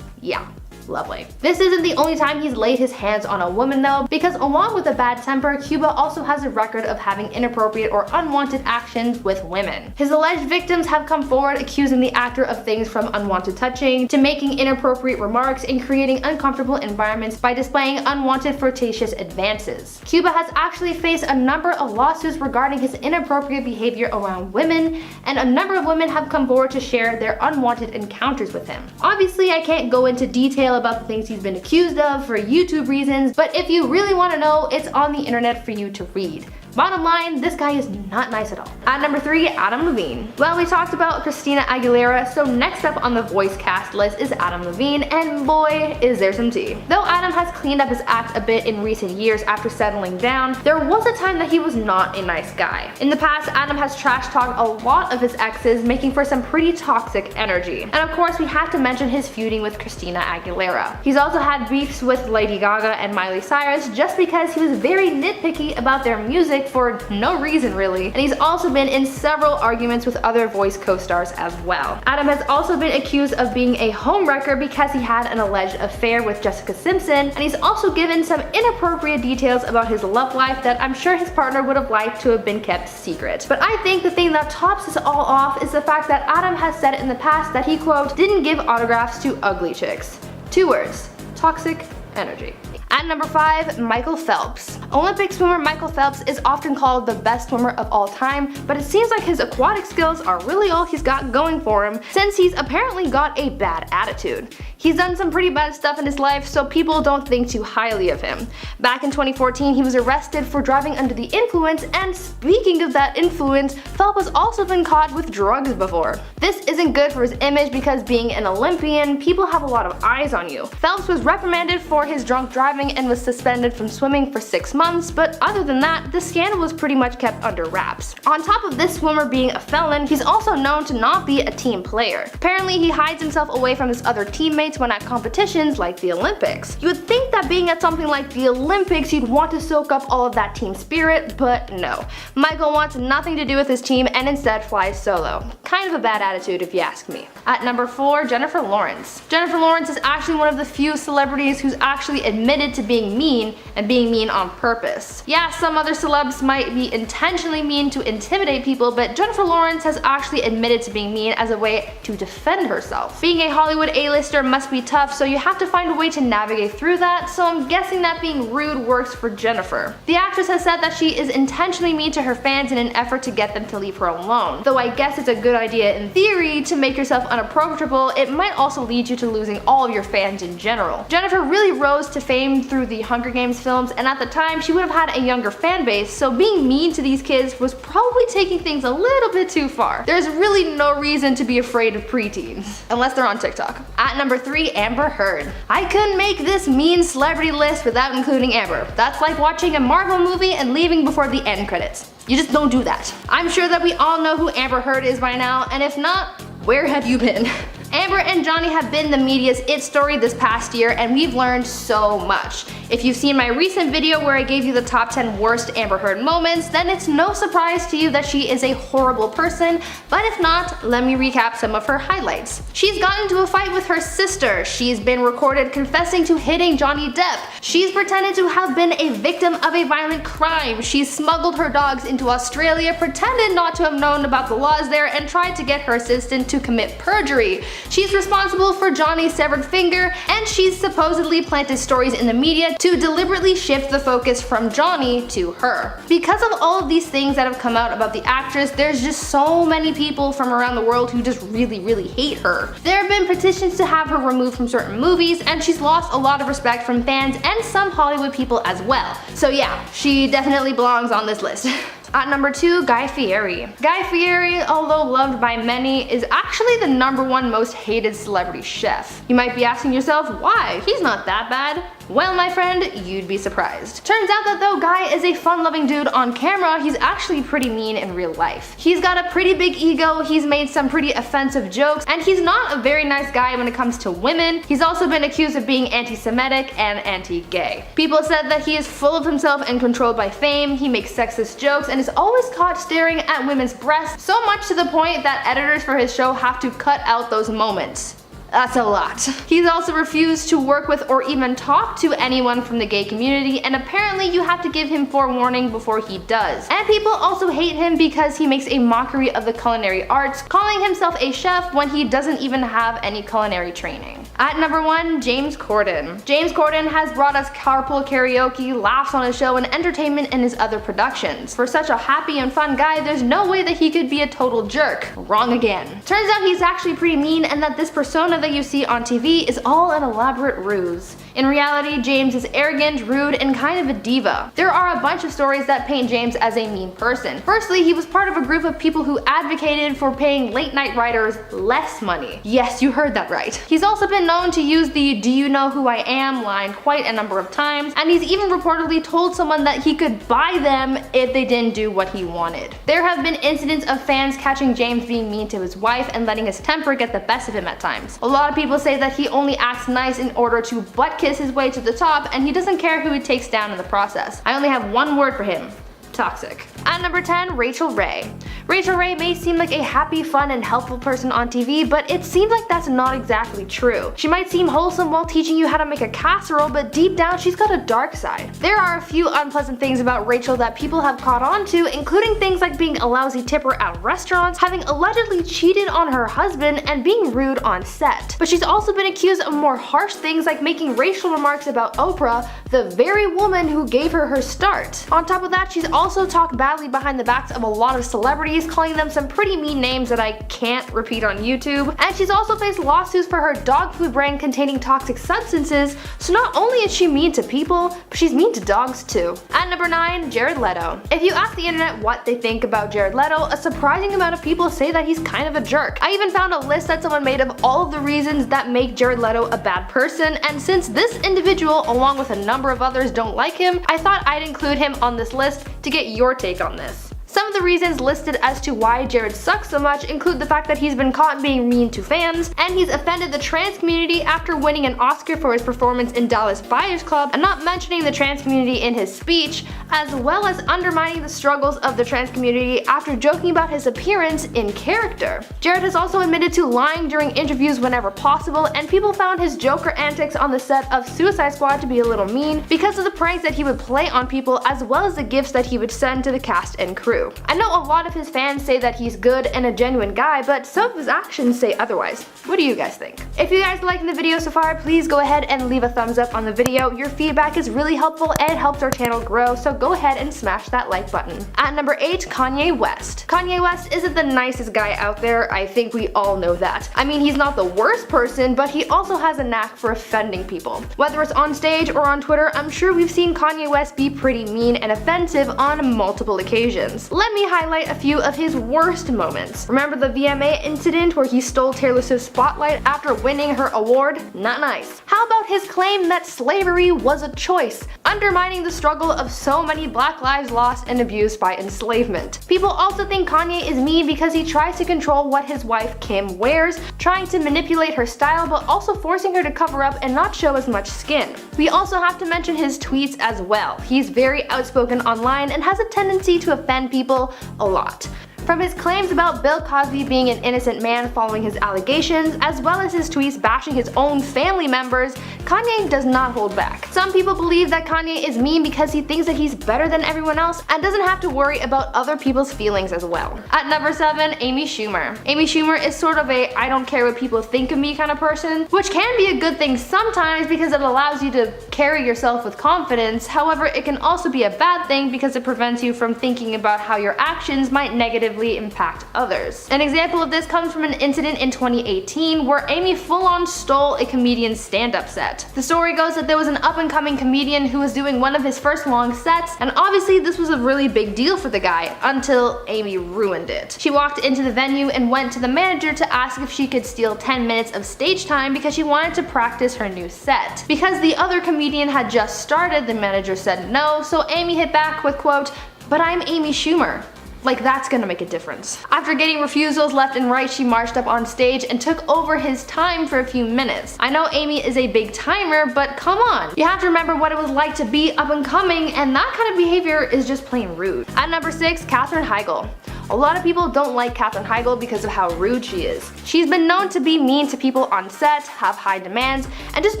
Yeah. Lovely. This isn't the only time he's laid his hands on a woman though, because along with a bad temper, Cuba also has a record of having inappropriate or unwanted actions with women. His alleged victims have come forward accusing the actor of things from unwanted touching to making inappropriate remarks and creating uncomfortable environments by displaying unwanted flirtatious advances. Cuba has actually faced a number of lawsuits regarding his inappropriate behavior around women, and a number of women have come forward to share their unwanted encounters with him. Obviously, I can't go into detail about the things he's been accused of for YouTube reasons, but if you really want to know, it's on the internet for you to read. Bottom line, this guy is not nice at all. At number 3, Adam Levine. Well, we talked about Christina Aguilera, so next up on the voice cast list is Adam Levine, and boy, is there some tea. Though Adam has cleaned up his act a bit in recent years after settling down, there was a time that he was not a nice guy. In the past, Adam has trash-talked a lot of his exes, making for some pretty toxic energy. And of course, we have to mention his feuding with Christina Aguilera. He's also had beefs with Lady Gaga and Miley Cyrus just because he was very nitpicky about their music for no reason really, and he's also been in several arguments with other voice co-stars as well. Adam has also been accused of being a homewrecker because he had an alleged affair with Jessica Simpson, and he's also given some inappropriate details about his love life that I'm sure his partner would have liked to have been kept secret. But I think the thing that tops this all off is the fact that Adam has said in the past that he, quote, didn't give autographs to ugly chicks. 2 words: toxic energy. At number 5, Michael Phelps. Olympic swimmer Michael Phelps is often called the best swimmer of all time, but it seems like his aquatic skills are really all he's got going for him, since he's apparently got a bad attitude. He's done some pretty bad stuff in his life, so people don't think too highly of him. Back in 2014, he was arrested for driving under the influence, and speaking of that influence, Phelps has also been caught with drugs before. This isn't good for his image because being an Olympian, people have a lot of eyes on you. Phelps was reprimanded for his drunk driving and was suspended from swimming for 6 months, but other than that, the scandal was pretty much kept under wraps. On top of this swimmer being a felon, he's also known to not be a team player. Apparently, he hides himself away from his other teammates when at competitions like the Olympics. You would think that being at something like the Olympics, you'd want to soak up all of that team spirit, but no. Michael wants nothing to do with his team and instead flies solo. Kind of a bad attitude if you ask me. At number 4, Jennifer Lawrence. Jennifer Lawrence is actually one of the few celebrities who's actually admitted to being mean, and being mean on purpose. Yeah, some other celebs might be intentionally mean to intimidate people, but Jennifer Lawrence has actually admitted to being mean as a way to defend herself. Being a Hollywood A-lister must be tough, so you have to find a way to navigate through that, so I'm guessing that being rude works for Jennifer. The actress has said that she is intentionally mean to her fans in an effort to get them to leave her alone. Though I guess it's a good idea in theory to make yourself unapproachable, it might also lead you to losing all of your fans in general. Jennifer really rose to fame through the Hunger Games films, and at the time she would have had a younger fan base, so being mean to these kids was probably taking things a little bit too far. There's really no reason to be afraid of preteens, unless they're on TikTok. At number 3, Amber Heard. I couldn't make this mean celebrity list without including Amber. That's like watching a Marvel movie and leaving before the end credits. You just don't do that. I'm sure that we all know who Amber Heard is by now, and if not, where have you been? Amber and Johnny have been the media's it story this past year, and we've learned so much. If you've seen my recent video where I gave you the top 10 worst Amber Heard moments, then it's no surprise to you that she is a horrible person, but if not, let me recap some of her highlights. She's gotten into a fight with her sister. She's been recorded confessing to hitting Johnny Depp. She's pretended to have been a victim of a violent crime. She's smuggled her dogs into Australia, pretended not to have known about the laws there, and tried to get her assistant to commit perjury. She's responsible for Johnny's severed finger, and she's supposedly planted stories in the media to deliberately shift the focus from Johnny to her. Because of all of these things that have come out about the actress, there's just so many people from around the world who just really hate her. There have been petitions to have her removed from certain movies, and she's lost a lot of respect from fans and some Hollywood people as well. So yeah, she definitely belongs on this list. At number 2, Guy Fieri. Guy Fieri, although loved by many, is actually the #1 most hated celebrity chef. You might be asking yourself, why? He's not that bad. Well, my friend, you'd be surprised. Turns out that though Guy is a fun-loving dude on camera, he's actually pretty mean in real life. He's got a pretty big ego, he's made some pretty offensive jokes, and he's not a very nice guy when it comes to women. He's also been accused of being anti-Semitic and anti-gay. People said that he is full of himself and controlled by fame, he makes sexist jokes, and is always caught staring at women's breasts, so much to the point that editors for his show have to cut out those moments. That's a lot. He's also refused to work with or even talk to anyone from the gay community, and apparently you have to give him forewarning before he does. And people also hate him because he makes a mockery of the culinary arts, calling himself a chef when he doesn't even have any culinary training. At number 1, James Corden. James Corden has brought us carpool karaoke, laughs on his show, and entertainment in his other productions. For such a happy and fun guy, there's no way that he could be a total jerk. Wrong again. Turns out he's actually pretty mean, and that this persona that you see on TV is all an elaborate ruse. In reality, James is arrogant, rude, and kind of a diva. There are a bunch of stories that paint James as a mean person. Firstly, he was part of a group of people who advocated for paying late night writers less money. Yes, you heard that right. He's also been known to use the "do you know who I am" line quite a number of times, and he's even reportedly told someone that he could buy them if they didn't do what he wanted. There have been incidents of fans catching James being mean to his wife and letting his temper get the best of him at times. A lot of people say that he only acts nice in order to butt kiss his way to the top, and he doesn't care who he takes down in the process. I only have one word for him: toxic. At number 10, Rachel Ray. Rachel Ray may seem like a happy, fun, and helpful person on TV, but it seems like that's not exactly true. She might seem wholesome while teaching you how to make a casserole, but deep down she's got a dark side. There are a few unpleasant things about Rachel that people have caught on to, including things like being a lousy tipper at restaurants, having allegedly cheated on her husband, and being rude on set. But she's also been accused of more harsh things like making racial remarks about Oprah, the very woman who gave her her start. On top of that, she's also talked badly behind the backs of a lot of celebrities, calling them some pretty mean names that I can't repeat on YouTube. And she's also faced lawsuits for her dog food brand containing toxic substances, so not only is she mean to people, but she's mean to dogs too. At number 9, Jared Leto. If you ask the internet what they think about Jared Leto, a surprising amount of people say that he's kind of a jerk. I even found a list that someone made of all of the reasons that make Jared Leto a bad person, and since this individual, along with a number of others, don't like him, I thought I'd include him on this list to get your take on this. Some of the reasons listed as to why Jared sucks so much include the fact that he's been caught being mean to fans, and he's offended the trans community after winning an Oscar for his performance in Dallas Buyers Club and not mentioning the trans community in his speech, as well as undermining the struggles of the trans community after joking about his appearance in character. Jared has also admitted to lying during interviews whenever possible, and people found his Joker antics on the set of Suicide Squad to be a little mean because of the pranks that he would play on people, as well as the gifts that he would send to the cast and crew. I know a lot of his fans say that he's good and a genuine guy, but some of his actions say otherwise. What do you guys think? If you guys are liking the video so far, please go ahead and leave a thumbs up on the video. Your feedback is really helpful and it helps our channel grow, so go ahead and smash that like button. At number 8, Kanye West. Kanye West isn't the nicest guy out there, I think we all know that. I mean, he's not the worst person, but he also has a knack for offending people. Whether it's on stage or on Twitter, I'm sure we've seen Kanye West be pretty mean and offensive on multiple occasions. Let me highlight a few of his worst moments. Remember the VMA incident where he stole Taylor Swift's spotlight after winning her award? Not nice. How about his claim that slavery was a choice? undermining the struggle of so many black lives lost and abused by enslavement. People also think Kanye is mean because he tries to control what his wife Kim wears, trying to manipulate her style but also forcing her to cover up and not show as much skin. We also have to mention his tweets as well. He's very outspoken online and has a tendency to offend people a lot. From his claims about Bill Cosby being an innocent man following his allegations, as well as his tweets bashing his own family members, Kanye does not hold back. Some people believe that Kanye is mean because he thinks that he's better than everyone else and doesn't have to worry about other people's feelings as well. At number 7, Amy Schumer. Amy Schumer is sort of a I don't care what people think of me kind of person, which can be a good thing sometimes because it allows you to carry yourself with confidence. However, it can also be a bad thing because it prevents you from thinking about how your actions might negatively impact others. An example of this comes from an incident in 2018 where Amy full-on stole a comedian's stand-up set. The story goes that there was an up-and-coming comedian who was doing one of his first long sets, and obviously this was a really big deal for the guy until Amy ruined it. She walked into the venue and went to the manager to ask if she could steal 10 minutes of stage time because she wanted to practice her new set. Because the other comedian had just started, the manager said no, so Amy hit back with quote, "But I'm Amy Schumer." Like that's gonna make a difference. After getting refusals left and right, she marched up on stage and took over his time for a few minutes. I know Amy is a big timer, but come on. You have to remember what it was like to be up and coming, and that kind of behavior is just plain rude. At number 6, Katherine Heigl. A lot of people don't like Katherine Heigl because of how rude she is. She's been known to be mean to people on set, have high demands, and just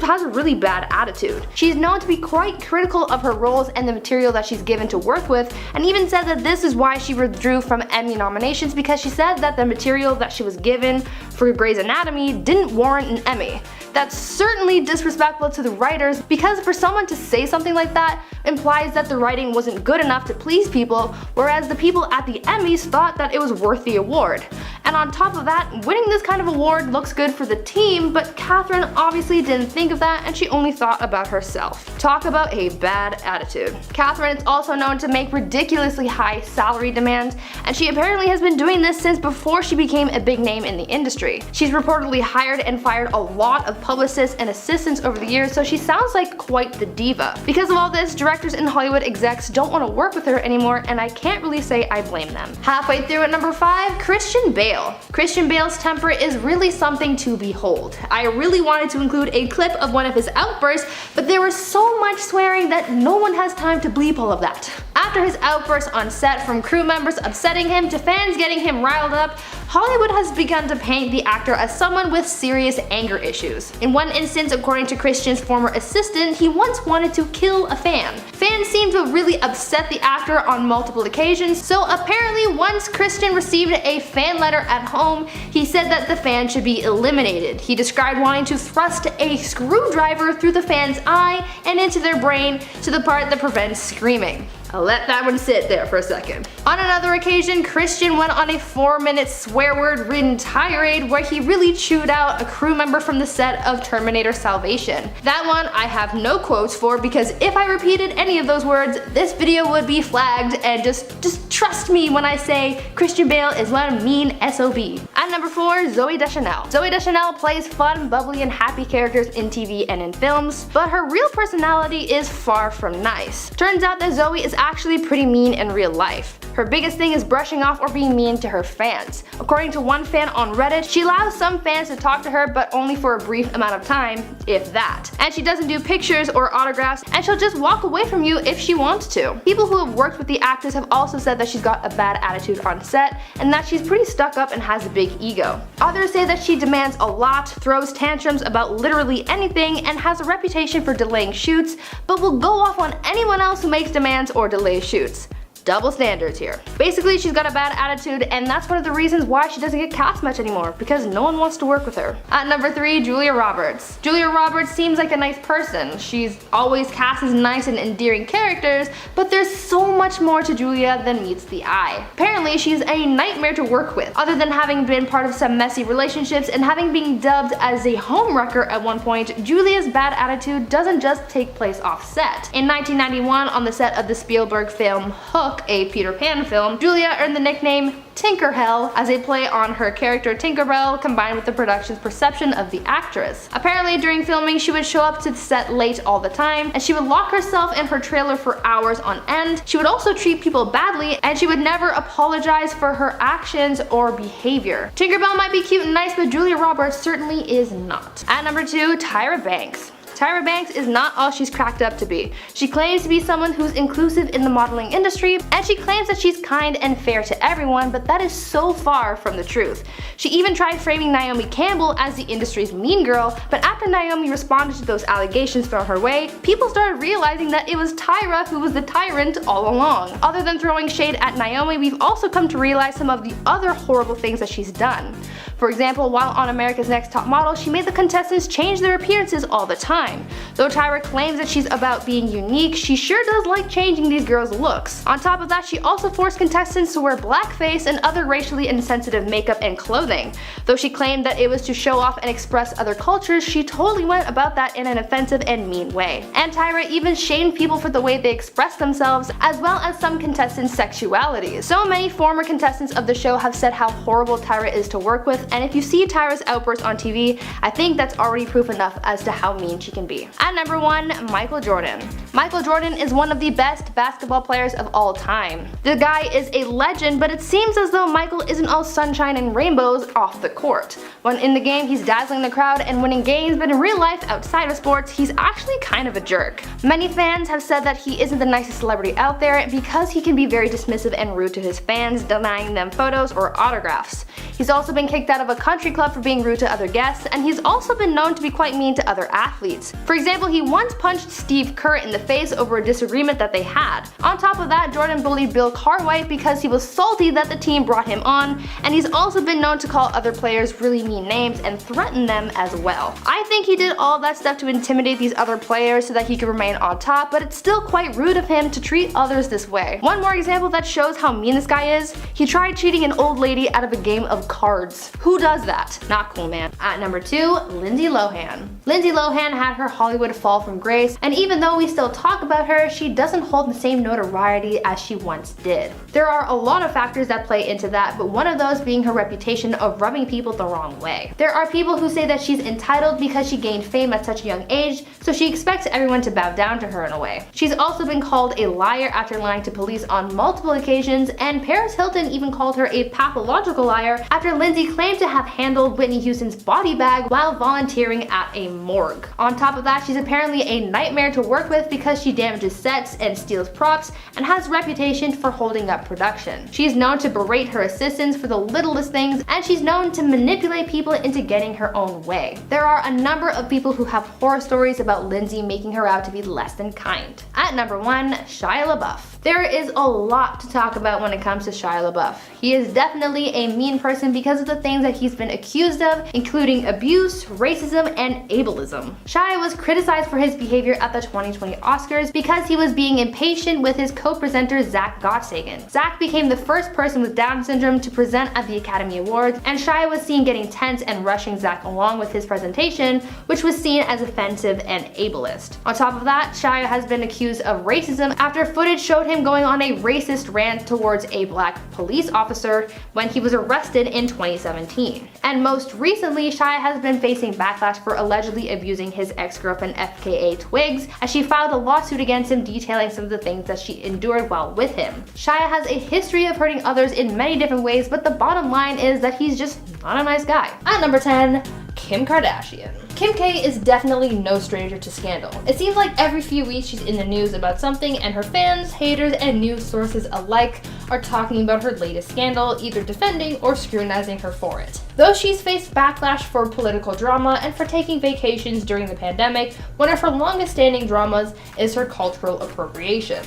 has a really bad attitude. She's known to be quite critical of her roles and the material that she's given to work with, and even said that this is why she withdrew from Emmy nominations because she said that the material that she was given for Grey's Anatomy didn't warrant an Emmy. That's certainly disrespectful to the writers because for someone to say something like that implies that the writing wasn't good enough to please people, whereas the people at the Emmys thought that it was worth the award. And on top of that, winning this kind of award looks good for the team, but Katherine obviously didn't think of that and she only thought about herself. Talk about a bad attitude. Katherine is also known to make ridiculously high salary demands, and she apparently has been doing this since before she became a big name in the industry. She's reportedly hired and fired a lot of publicists and assistants over the years, so she sounds like quite the diva. Because of all this, directors and Hollywood execs don't want to work with her anymore, and I can't really say I blame them. Halfway through at number 5, Christian Bale. Christian Bale's temper is really something to behold. I really wanted to include a clip of one of his outbursts, but there was so much swearing that no one has time to bleep all of that. After his outbursts on set, from crew members upsetting him to fans getting him riled up, Hollywood has begun to paint the actor as someone with serious anger issues. In one instance, according to Christian's former assistant, he once wanted to kill a fan. Fans seem to have really upset the actor on multiple occasions, so apparently once Christian received a fan letter at home, he said that the fan should be eliminated. He described wanting to thrust a screwdriver through the fan's eye and into their brain to the part that prevents screaming. I'll let that one sit there for a second. On another occasion, Christian went on a 4-minute swear word ridden tirade where he really chewed out a crew member from the set of Terminator Salvation. That one I have no quotes for because if I repeated any of those words, this video would be flagged, and just trust me when I say Christian Bale is one mean SOB. At number 4, Zooey Deschanel. Zooey Deschanel plays fun, bubbly, and happy characters in TV and in films, but her real personality is far from nice. Turns out that Zooey is actually pretty mean in real life. Her biggest thing is brushing off or being mean to her fans. According to one fan on Reddit, she allows some fans to talk to her, but only for a brief amount of time, if that. And she doesn't do pictures or autographs, and she'll just walk away from you if she wants to. People who have worked with the actress have also said that she's got a bad attitude on set, and that she's pretty stuck up and has a big ego. Others say that she demands a lot, throws tantrums about literally anything, and has a reputation for delaying shoots, but will go off on anyone else who makes demands or delays shoots. Double standards here. Basically, she's got a bad attitude, and that's one of the reasons why she doesn't get cast much anymore, because no one wants to work with her. At number 3, Julia Roberts. Julia Roberts seems like a nice person. She's always cast as nice and endearing characters, but there's so much more to Julia than meets the eye. Apparently, she's a nightmare to work with. Other than having been part of some messy relationships and having been dubbed as a homewrecker at one point, Julia's bad attitude doesn't just take place off set. In 1991, on the set of the Spielberg film Hook, Hook, a Peter Pan film, Julia earned the nickname Tinkerhell as a play on her character Tinkerbell combined with the production's perception of the actress. Apparently during filming she would show up to the set late all the time, and she would lock herself in her trailer for hours on end. She would also treat people badly, and she would never apologize for her actions or behavior. Tinkerbell might be cute and nice, but Julia Roberts certainly is not. At number 2, Tyra Banks. Tyra Banks is not all she's cracked up to be. She claims to be someone who's inclusive in the modeling industry, and she claims that she's kind and fair to everyone, but that is so far from the truth. She even tried framing Naomi Campbell as the industry's mean girl, but after Naomi responded to those allegations thrown her way, people started realizing that it was Tyra who was the tyrant all along. Other than throwing shade at Naomi, we've also come to realize some of the other horrible things that she's done. For example, while on America's Next Top Model, she made the contestants change their appearances all the time. Though Tyra claims that she's about being unique, she sure does like changing these girls' looks. On top of that, she also forced contestants to wear blackface and other racially insensitive makeup and clothing. Though she claimed that it was to show off and express other cultures, she totally went about that in an offensive and mean way. And Tyra even shamed people for the way they express themselves, as well as some contestants' sexualities. So many former contestants of the show have said how horrible Tyra is to work with, and if you see Tyra's outbursts on TV, I think that's already proof enough as to how mean she can be. At number 1, Michael Jordan. Michael Jordan is one of the best basketball players of all time. The guy is a legend, but it seems as though Michael isn't all sunshine and rainbows off the court. When in the game, he's dazzling the crowd and winning games, but in real life, outside of sports, he's actually kind of a jerk. Many fans have said that he isn't the nicest celebrity out there because he can be very dismissive and rude to his fans, denying them photos or autographs. He's also been kicked out of a country club for being rude to other guests, and he's also been known to be quite mean to other athletes. For example, he once punched Steve Kerr in the face over a disagreement that they had. On top of that, Jordan bullied Bill Cartwright because he was salty that the team brought him on, and he's also been known to call other players really mean names and threaten them as well. I think he did all that stuff to intimidate these other players so that he could remain on top, but it's still quite rude of him to treat others this way. One more example that shows how mean this guy is, he tried cheating an old lady out of a game of cards. Who does that? Not cool, man. At number 2, Lindsay Lohan. Lindsay Lohan had her Hollywood fall from grace, and even though we still talk about her, she doesn't hold the same notoriety as she once did. There are a lot of factors that play into that, but one of those being her reputation of rubbing people the wrong way. There are people who say that she's entitled because she gained fame at such a young age, so she expects everyone to bow down to her in a way. She's also been called a liar after lying to police on multiple occasions, and Paris Hilton even called her a pathological liar after Lindsay claimed to have handled Whitney Houston's body bag while volunteering at a morgue. On top of that, she's apparently a nightmare to work with because she damages sets and steals props and has a reputation for holding up production. She's known to berate her assistants for the littlest things, and she's known to manipulate people into getting her own way. There are a number of people who have horror stories about Lindsay making her out to be less than kind. At number 1, Shia LaBeouf. There is a lot to talk about when it comes to Shia LaBeouf. He is definitely a mean person because of the things that he's been accused of, including abuse, racism, and ableism. Shia was criticized for his behavior at the 2020 Oscars because he was being impatient with his co-presenter Zach Gottsagen. Zach became the first person with Down syndrome to present at the Academy Awards, and Shia was seen getting tense and rushing Zach along with his presentation, which was seen as offensive and ableist. On top of that, Shia has been accused of racism after footage showed him going on a racist rant towards a black police officer when he was arrested in 2017. And most recently, Shia has been facing backlash for allegedly abusing his ex-girlfriend FKA Twigs, as she filed a lawsuit against him detailing some of the things that she endured while with him. Shia has a history of hurting others in many different ways, but the bottom line is that he's just not a nice guy. At number 10, Kim Kardashian. Kim K is definitely no stranger to scandal. It seems like every few weeks she's in the news about something, and her fans, haters, and news sources alike are talking about her latest scandal, either defending or scrutinizing her for it. Though she's faced backlash for political drama and for taking vacations during the pandemic, one of her longest standing dramas is her cultural appropriation.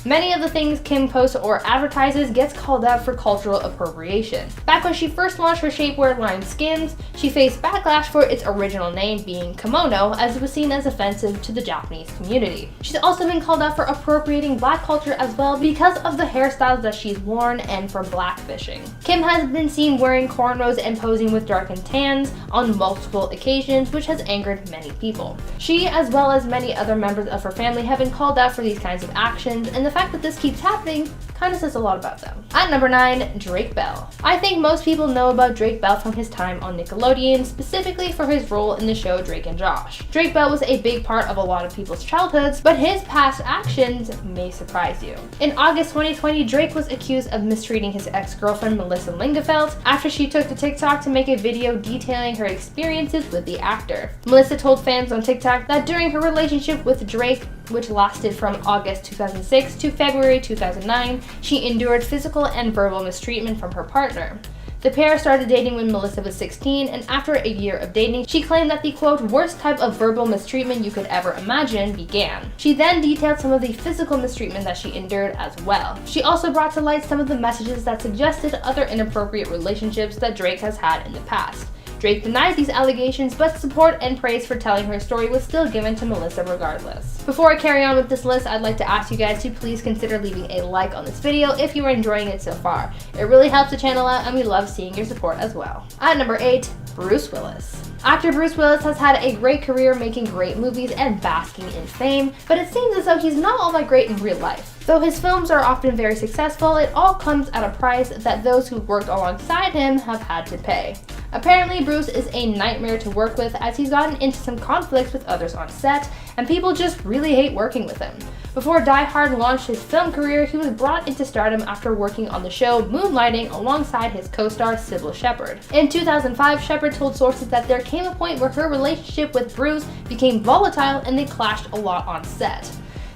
Many of the things Kim posts or advertises gets called out for cultural appropriation. Back when she first launched her shapewear line Skims, she faced backlash for its original name being kimono, as it was seen as offensive to the Japanese community. She's also been called out for appropriating black culture as well because of the hairstyles that she's worn and for blackfishing. Kim has been seen wearing cornrows and posing with darkened tans on multiple occasions, which has angered many people. She, as well as many other members of her family, have been called out for these kinds of actions, and the fact that this keeps happening kind of says a lot about them. At number 9, Drake Bell. I think most people know about Drake Bell from his time on Nickelodeon, specifically for his role in the show Drake and Josh. Drake Bell was a big part of a lot of people's childhoods, but his past actions may surprise you. In August 2020, Drake was accused of mistreating his ex-girlfriend Melissa Lingefeld after she took to TikTok to make a video detailing her experiences with the actor. Melissa told fans on TikTok that during her relationship with Drake, which lasted from August 2006 to February 2009, she endured physical and verbal mistreatment from her partner. The pair started dating when Melissa was 16, and after a year of dating, she claimed that the quote, worst type of verbal mistreatment you could ever imagine began. She then detailed some of the physical mistreatment that she endured as well. She also brought to light some of the messages that suggested other inappropriate relationships that Drake has had in the past. Drake denies these allegations, but support and praise for telling her story was still given to Melissa regardless. Before I carry on with this list, I'd like to ask you guys to please consider leaving a like on this video if you are enjoying it so far. It really helps the channel out and we love seeing your support as well. At number 8, Bruce Willis. Actor Bruce Willis has had a great career making great movies and basking in fame, but it seems as though he's not all that great in real life. Though his films are often very successful, it all comes at a price that those who worked alongside him have had to pay. Apparently, Bruce is a nightmare to work with as he's gotten into some conflicts with others on set, and people just really hate working with him. Before Die Hard launched his film career, he was brought into stardom after working on the show Moonlighting alongside his co-star Sybil Shepherd. In 2005, Shepherd told sources that there came a point where her relationship with Bruce became volatile and they clashed a lot on set.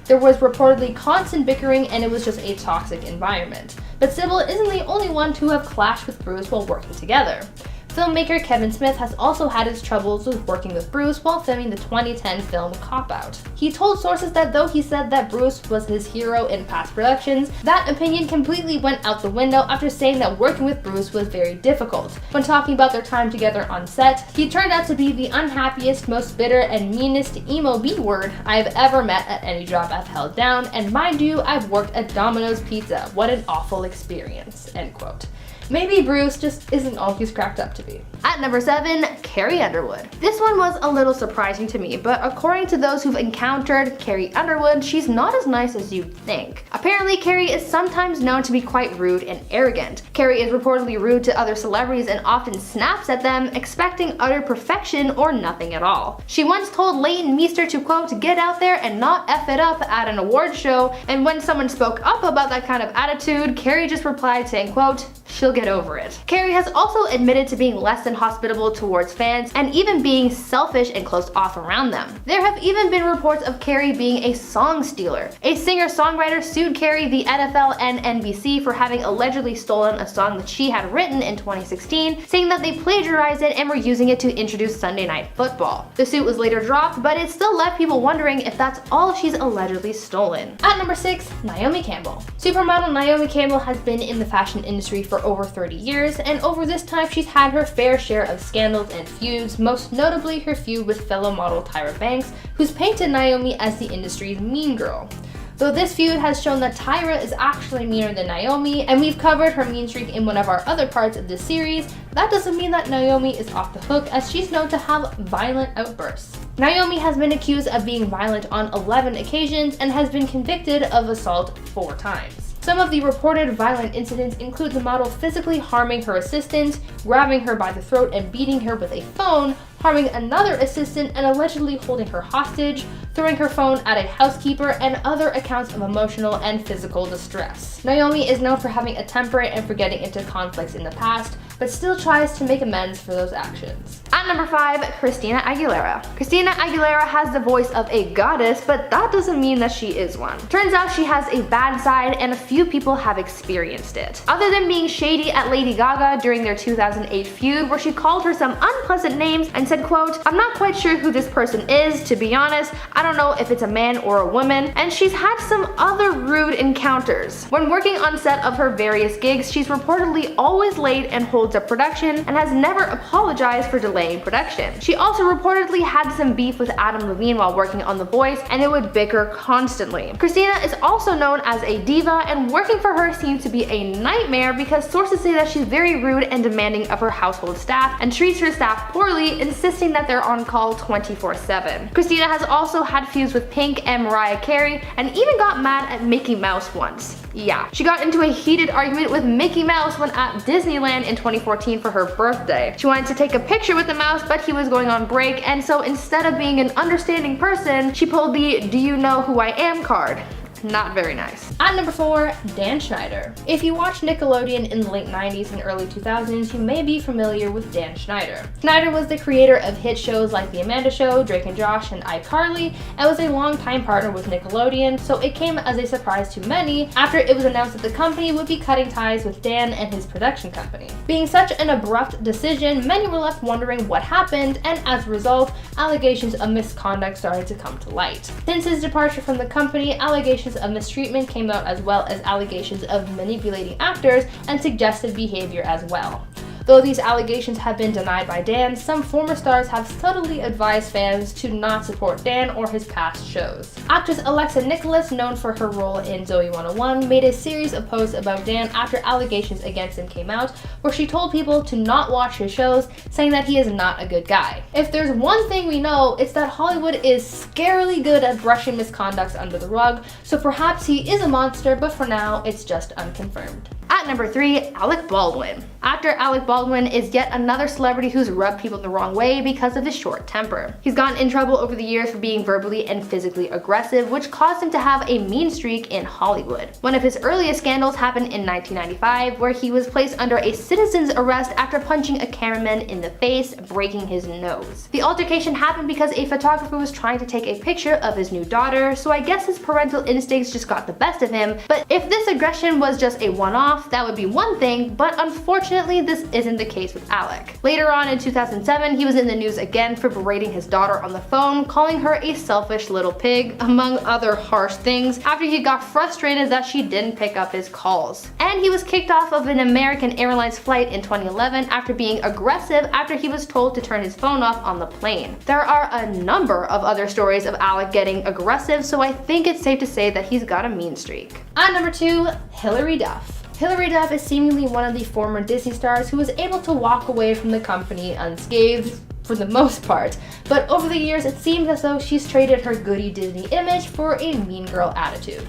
There was reportedly constant bickering and it was just a toxic environment. But Sybil isn't the only one to have clashed with Bruce while working together. Filmmaker Kevin Smith has also had his troubles with working with Bruce while filming the 2010 film Cop Out. He told sources that though he said that Bruce was his hero in past productions, that opinion completely went out the window after saying that working with Bruce was very difficult. When talking about their time together on set, he turned out to be the unhappiest, most bitter, and meanest emo B-word I've ever met at any job I've held down, and mind you, I've worked at Domino's Pizza. What an awful experience, end quote. Maybe Bruce just isn't all he's cracked up to be. At number 7, Carrie Underwood. This one was a little surprising to me, but according to those who've encountered Carrie Underwood, she's not as nice as you'd think. Apparently, Carrie is sometimes known to be quite rude and arrogant. Carrie is reportedly rude to other celebrities and often snaps at them, expecting utter perfection or nothing at all. She once told Leighton Meester to quote, get out there and not F it up at an award show, and when someone spoke up about that kind of attitude, Carrie just replied saying quote, she'll get over it. Carrie has also admitted to being less than hospitable towards fans and even being selfish and closed off around them. There have even been reports of Carrie being a song stealer. A singer-songwriter sued Carrie, the NFL, and NBC for having allegedly stolen a song that she had written in 2016, saying that they plagiarized it and were using it to introduce Sunday Night Football. The suit was later dropped, but it still left people wondering if that's all she's allegedly stolen. At number 6, Naomi Campbell. Supermodel Naomi Campbell has been in the fashion industry for over 30 years, and over this time she's had her fair share of scandals and feuds, most notably her feud with fellow model Tyra Banks, who's painted Naomi as the industry's mean girl. Though this feud has shown that Tyra is actually meaner than Naomi, and we've covered her mean streak in one of our other parts of this series, that doesn't mean that Naomi is off the hook, as she's known to have violent outbursts. Naomi has been accused of being violent on 11 occasions and has been convicted of assault 4 times. Some of the reported violent incidents include the model physically harming her assistant, grabbing her by the throat and beating her with a phone, harming another assistant and allegedly holding her hostage, throwing her phone at a housekeeper, and other accounts of emotional and physical distress. Naomi is known for having a temper and for getting into conflicts in the past, but still tries to make amends for those actions. At number 5, Christina Aguilera. Christina Aguilera has the voice of a goddess, but that doesn't mean that she is one. Turns out she has a bad side, and a few people have experienced it. Other than being shady at Lady Gaga during their 2008 feud, where she called her some unpleasant names and said, quote, I'm not quite sure who this person is, to be honest. I don't know if it's a man or a woman, and she's had some other rude encounters. When working on set of her various gigs, she's reportedly always late and holds up production, and has never apologized for delaying production. She also reportedly had some beef with Adam Levine while working on The Voice, and they would bicker constantly. Christina is also known as a diva, and working for her seems to be a nightmare because sources say that she's very rude and demanding of her household staff and treats her staff poorly, insisting that they're on call 24/7. Christina has also had feuds with Pink and Mariah Carey, and even got mad at Mickey Mouse once. Yeah, she got into a heated argument with Mickey Mouse when at Disneyland in 2014 for her birthday. She wanted to take a picture with the mouse, but he was going on break, and so instead of being an understanding person, she pulled the "Do you know who I am" card. Not very nice. At number 4, Dan Schneider. If you watched Nickelodeon in the late 90s and early 2000s, you may be familiar with Dan Schneider. Schneider was the creator of hit shows like The Amanda Show, Drake and Josh, and iCarly, and was a longtime partner with Nickelodeon, so it came as a surprise to many after it was announced that the company would be cutting ties with Dan and his production company. Being such an abrupt decision, many were left wondering what happened, and as a result, allegations of misconduct started to come to light. Since his departure from the company, allegations of mistreatment came out, as well as allegations of manipulating actors and suggestive behavior as well. Though these allegations have been denied by Dan, some former stars have subtly advised fans to not support Dan or his past shows. Actress Alexa Nicholas, known for her role in Zoey 101, made a series of posts about Dan after allegations against him came out, where she told people to not watch his shows, saying that he is not a good guy. If there's one thing we know, it's that Hollywood is scarily good at brushing misconducts under the rug, so perhaps he is a monster, but for now, it's just unconfirmed. At number 3, Alec Baldwin. Actor Alec Baldwin is yet another celebrity who's rubbed people the wrong way because of his short temper. He's gotten in trouble over the years for being verbally and physically aggressive, which caused him to have a mean streak in Hollywood. One of his earliest scandals happened in 1995, where he was placed under a citizen's arrest after punching a cameraman in the face, breaking his nose. The altercation happened because a photographer was trying to take a picture of his new daughter, so I guess his parental instincts just got the best of him, but if this aggression was just a one-off, that would be one thing, but unfortunately this isn't the case with Alec. Later on in 2007, he was in the news again for berating his daughter on the phone, calling her a selfish little pig, among other harsh things, after he got frustrated that she didn't pick up his calls. And he was kicked off of an American Airlines flight in 2011 after being aggressive after he was told to turn his phone off on the plane. There are a number of other stories of Alec getting aggressive, so I think it's safe to say that he's got a mean streak. At number 2, Hilary Duff. Hilary Duff is seemingly one of the former Disney stars who was able to walk away from the company unscathed for the most part, but over the years it seems as though she's traded her goody Disney image for a mean girl attitude.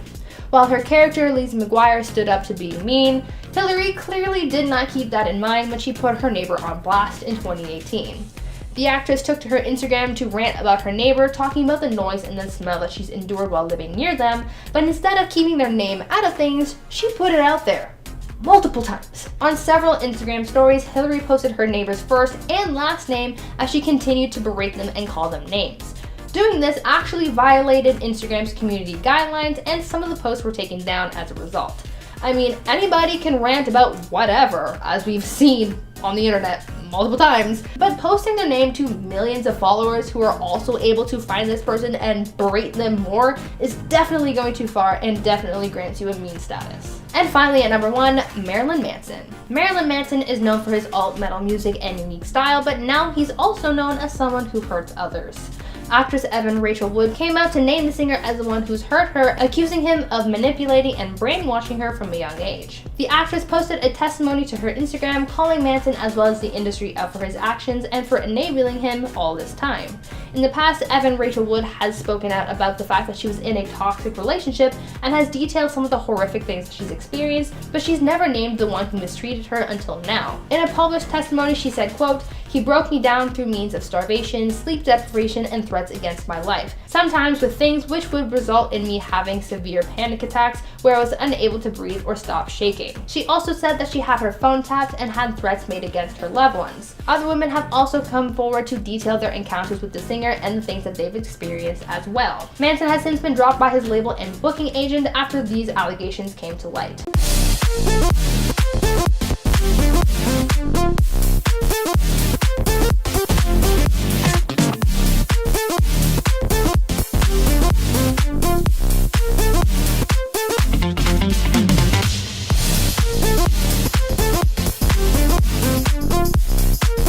While her character Lizzie McGuire stood up to being mean, Hilary clearly did not keep that in mind when she put her neighbor on blast in 2018. The actress took to her Instagram to rant about her neighbor, talking about the noise and the smell that she's endured while living near them, but instead of keeping their name out of things, she put it out there. Multiple times. On several Instagram stories, Hilary posted her neighbor's first and last name as she continued to berate them and call them names. Doing this actually violated Instagram's community guidelines, and some of the posts were taken down as a result. I mean, anybody can rant about whatever, as we've seen on the internet multiple times, but posting their name to millions of followers who are also able to find this person and berate them more is definitely going too far and definitely grants you a mean status. And finally, at number 1, Marilyn Manson. Marilyn Manson is known for his alt-metal music and unique style, but now he's also known as someone who hurts others. Actress Evan Rachel Wood came out to name the singer as the one who's hurt her, accusing him of manipulating and brainwashing her from a young age. The actress posted a testimony to her Instagram calling Manson as well as the industry out for his actions and for enabling him all this time. In the past, Evan Rachel Wood has spoken out about the fact that she was in a toxic relationship and has detailed some of the horrific things that she's experienced, but she's never named the one who mistreated her until now. In a published testimony, she said, quote, "He broke me down through means of starvation, sleep deprivation, and threats against my life, sometimes with things which would result in me having severe panic attacks where I was unable to breathe or stop shaking." She also said that she had her phone tapped and had threats made against her loved ones. Other women have also come forward to detail their encounters with the singer and the things that they've experienced as well. Manson has since been dropped by his label and booking agent after these allegations came to light.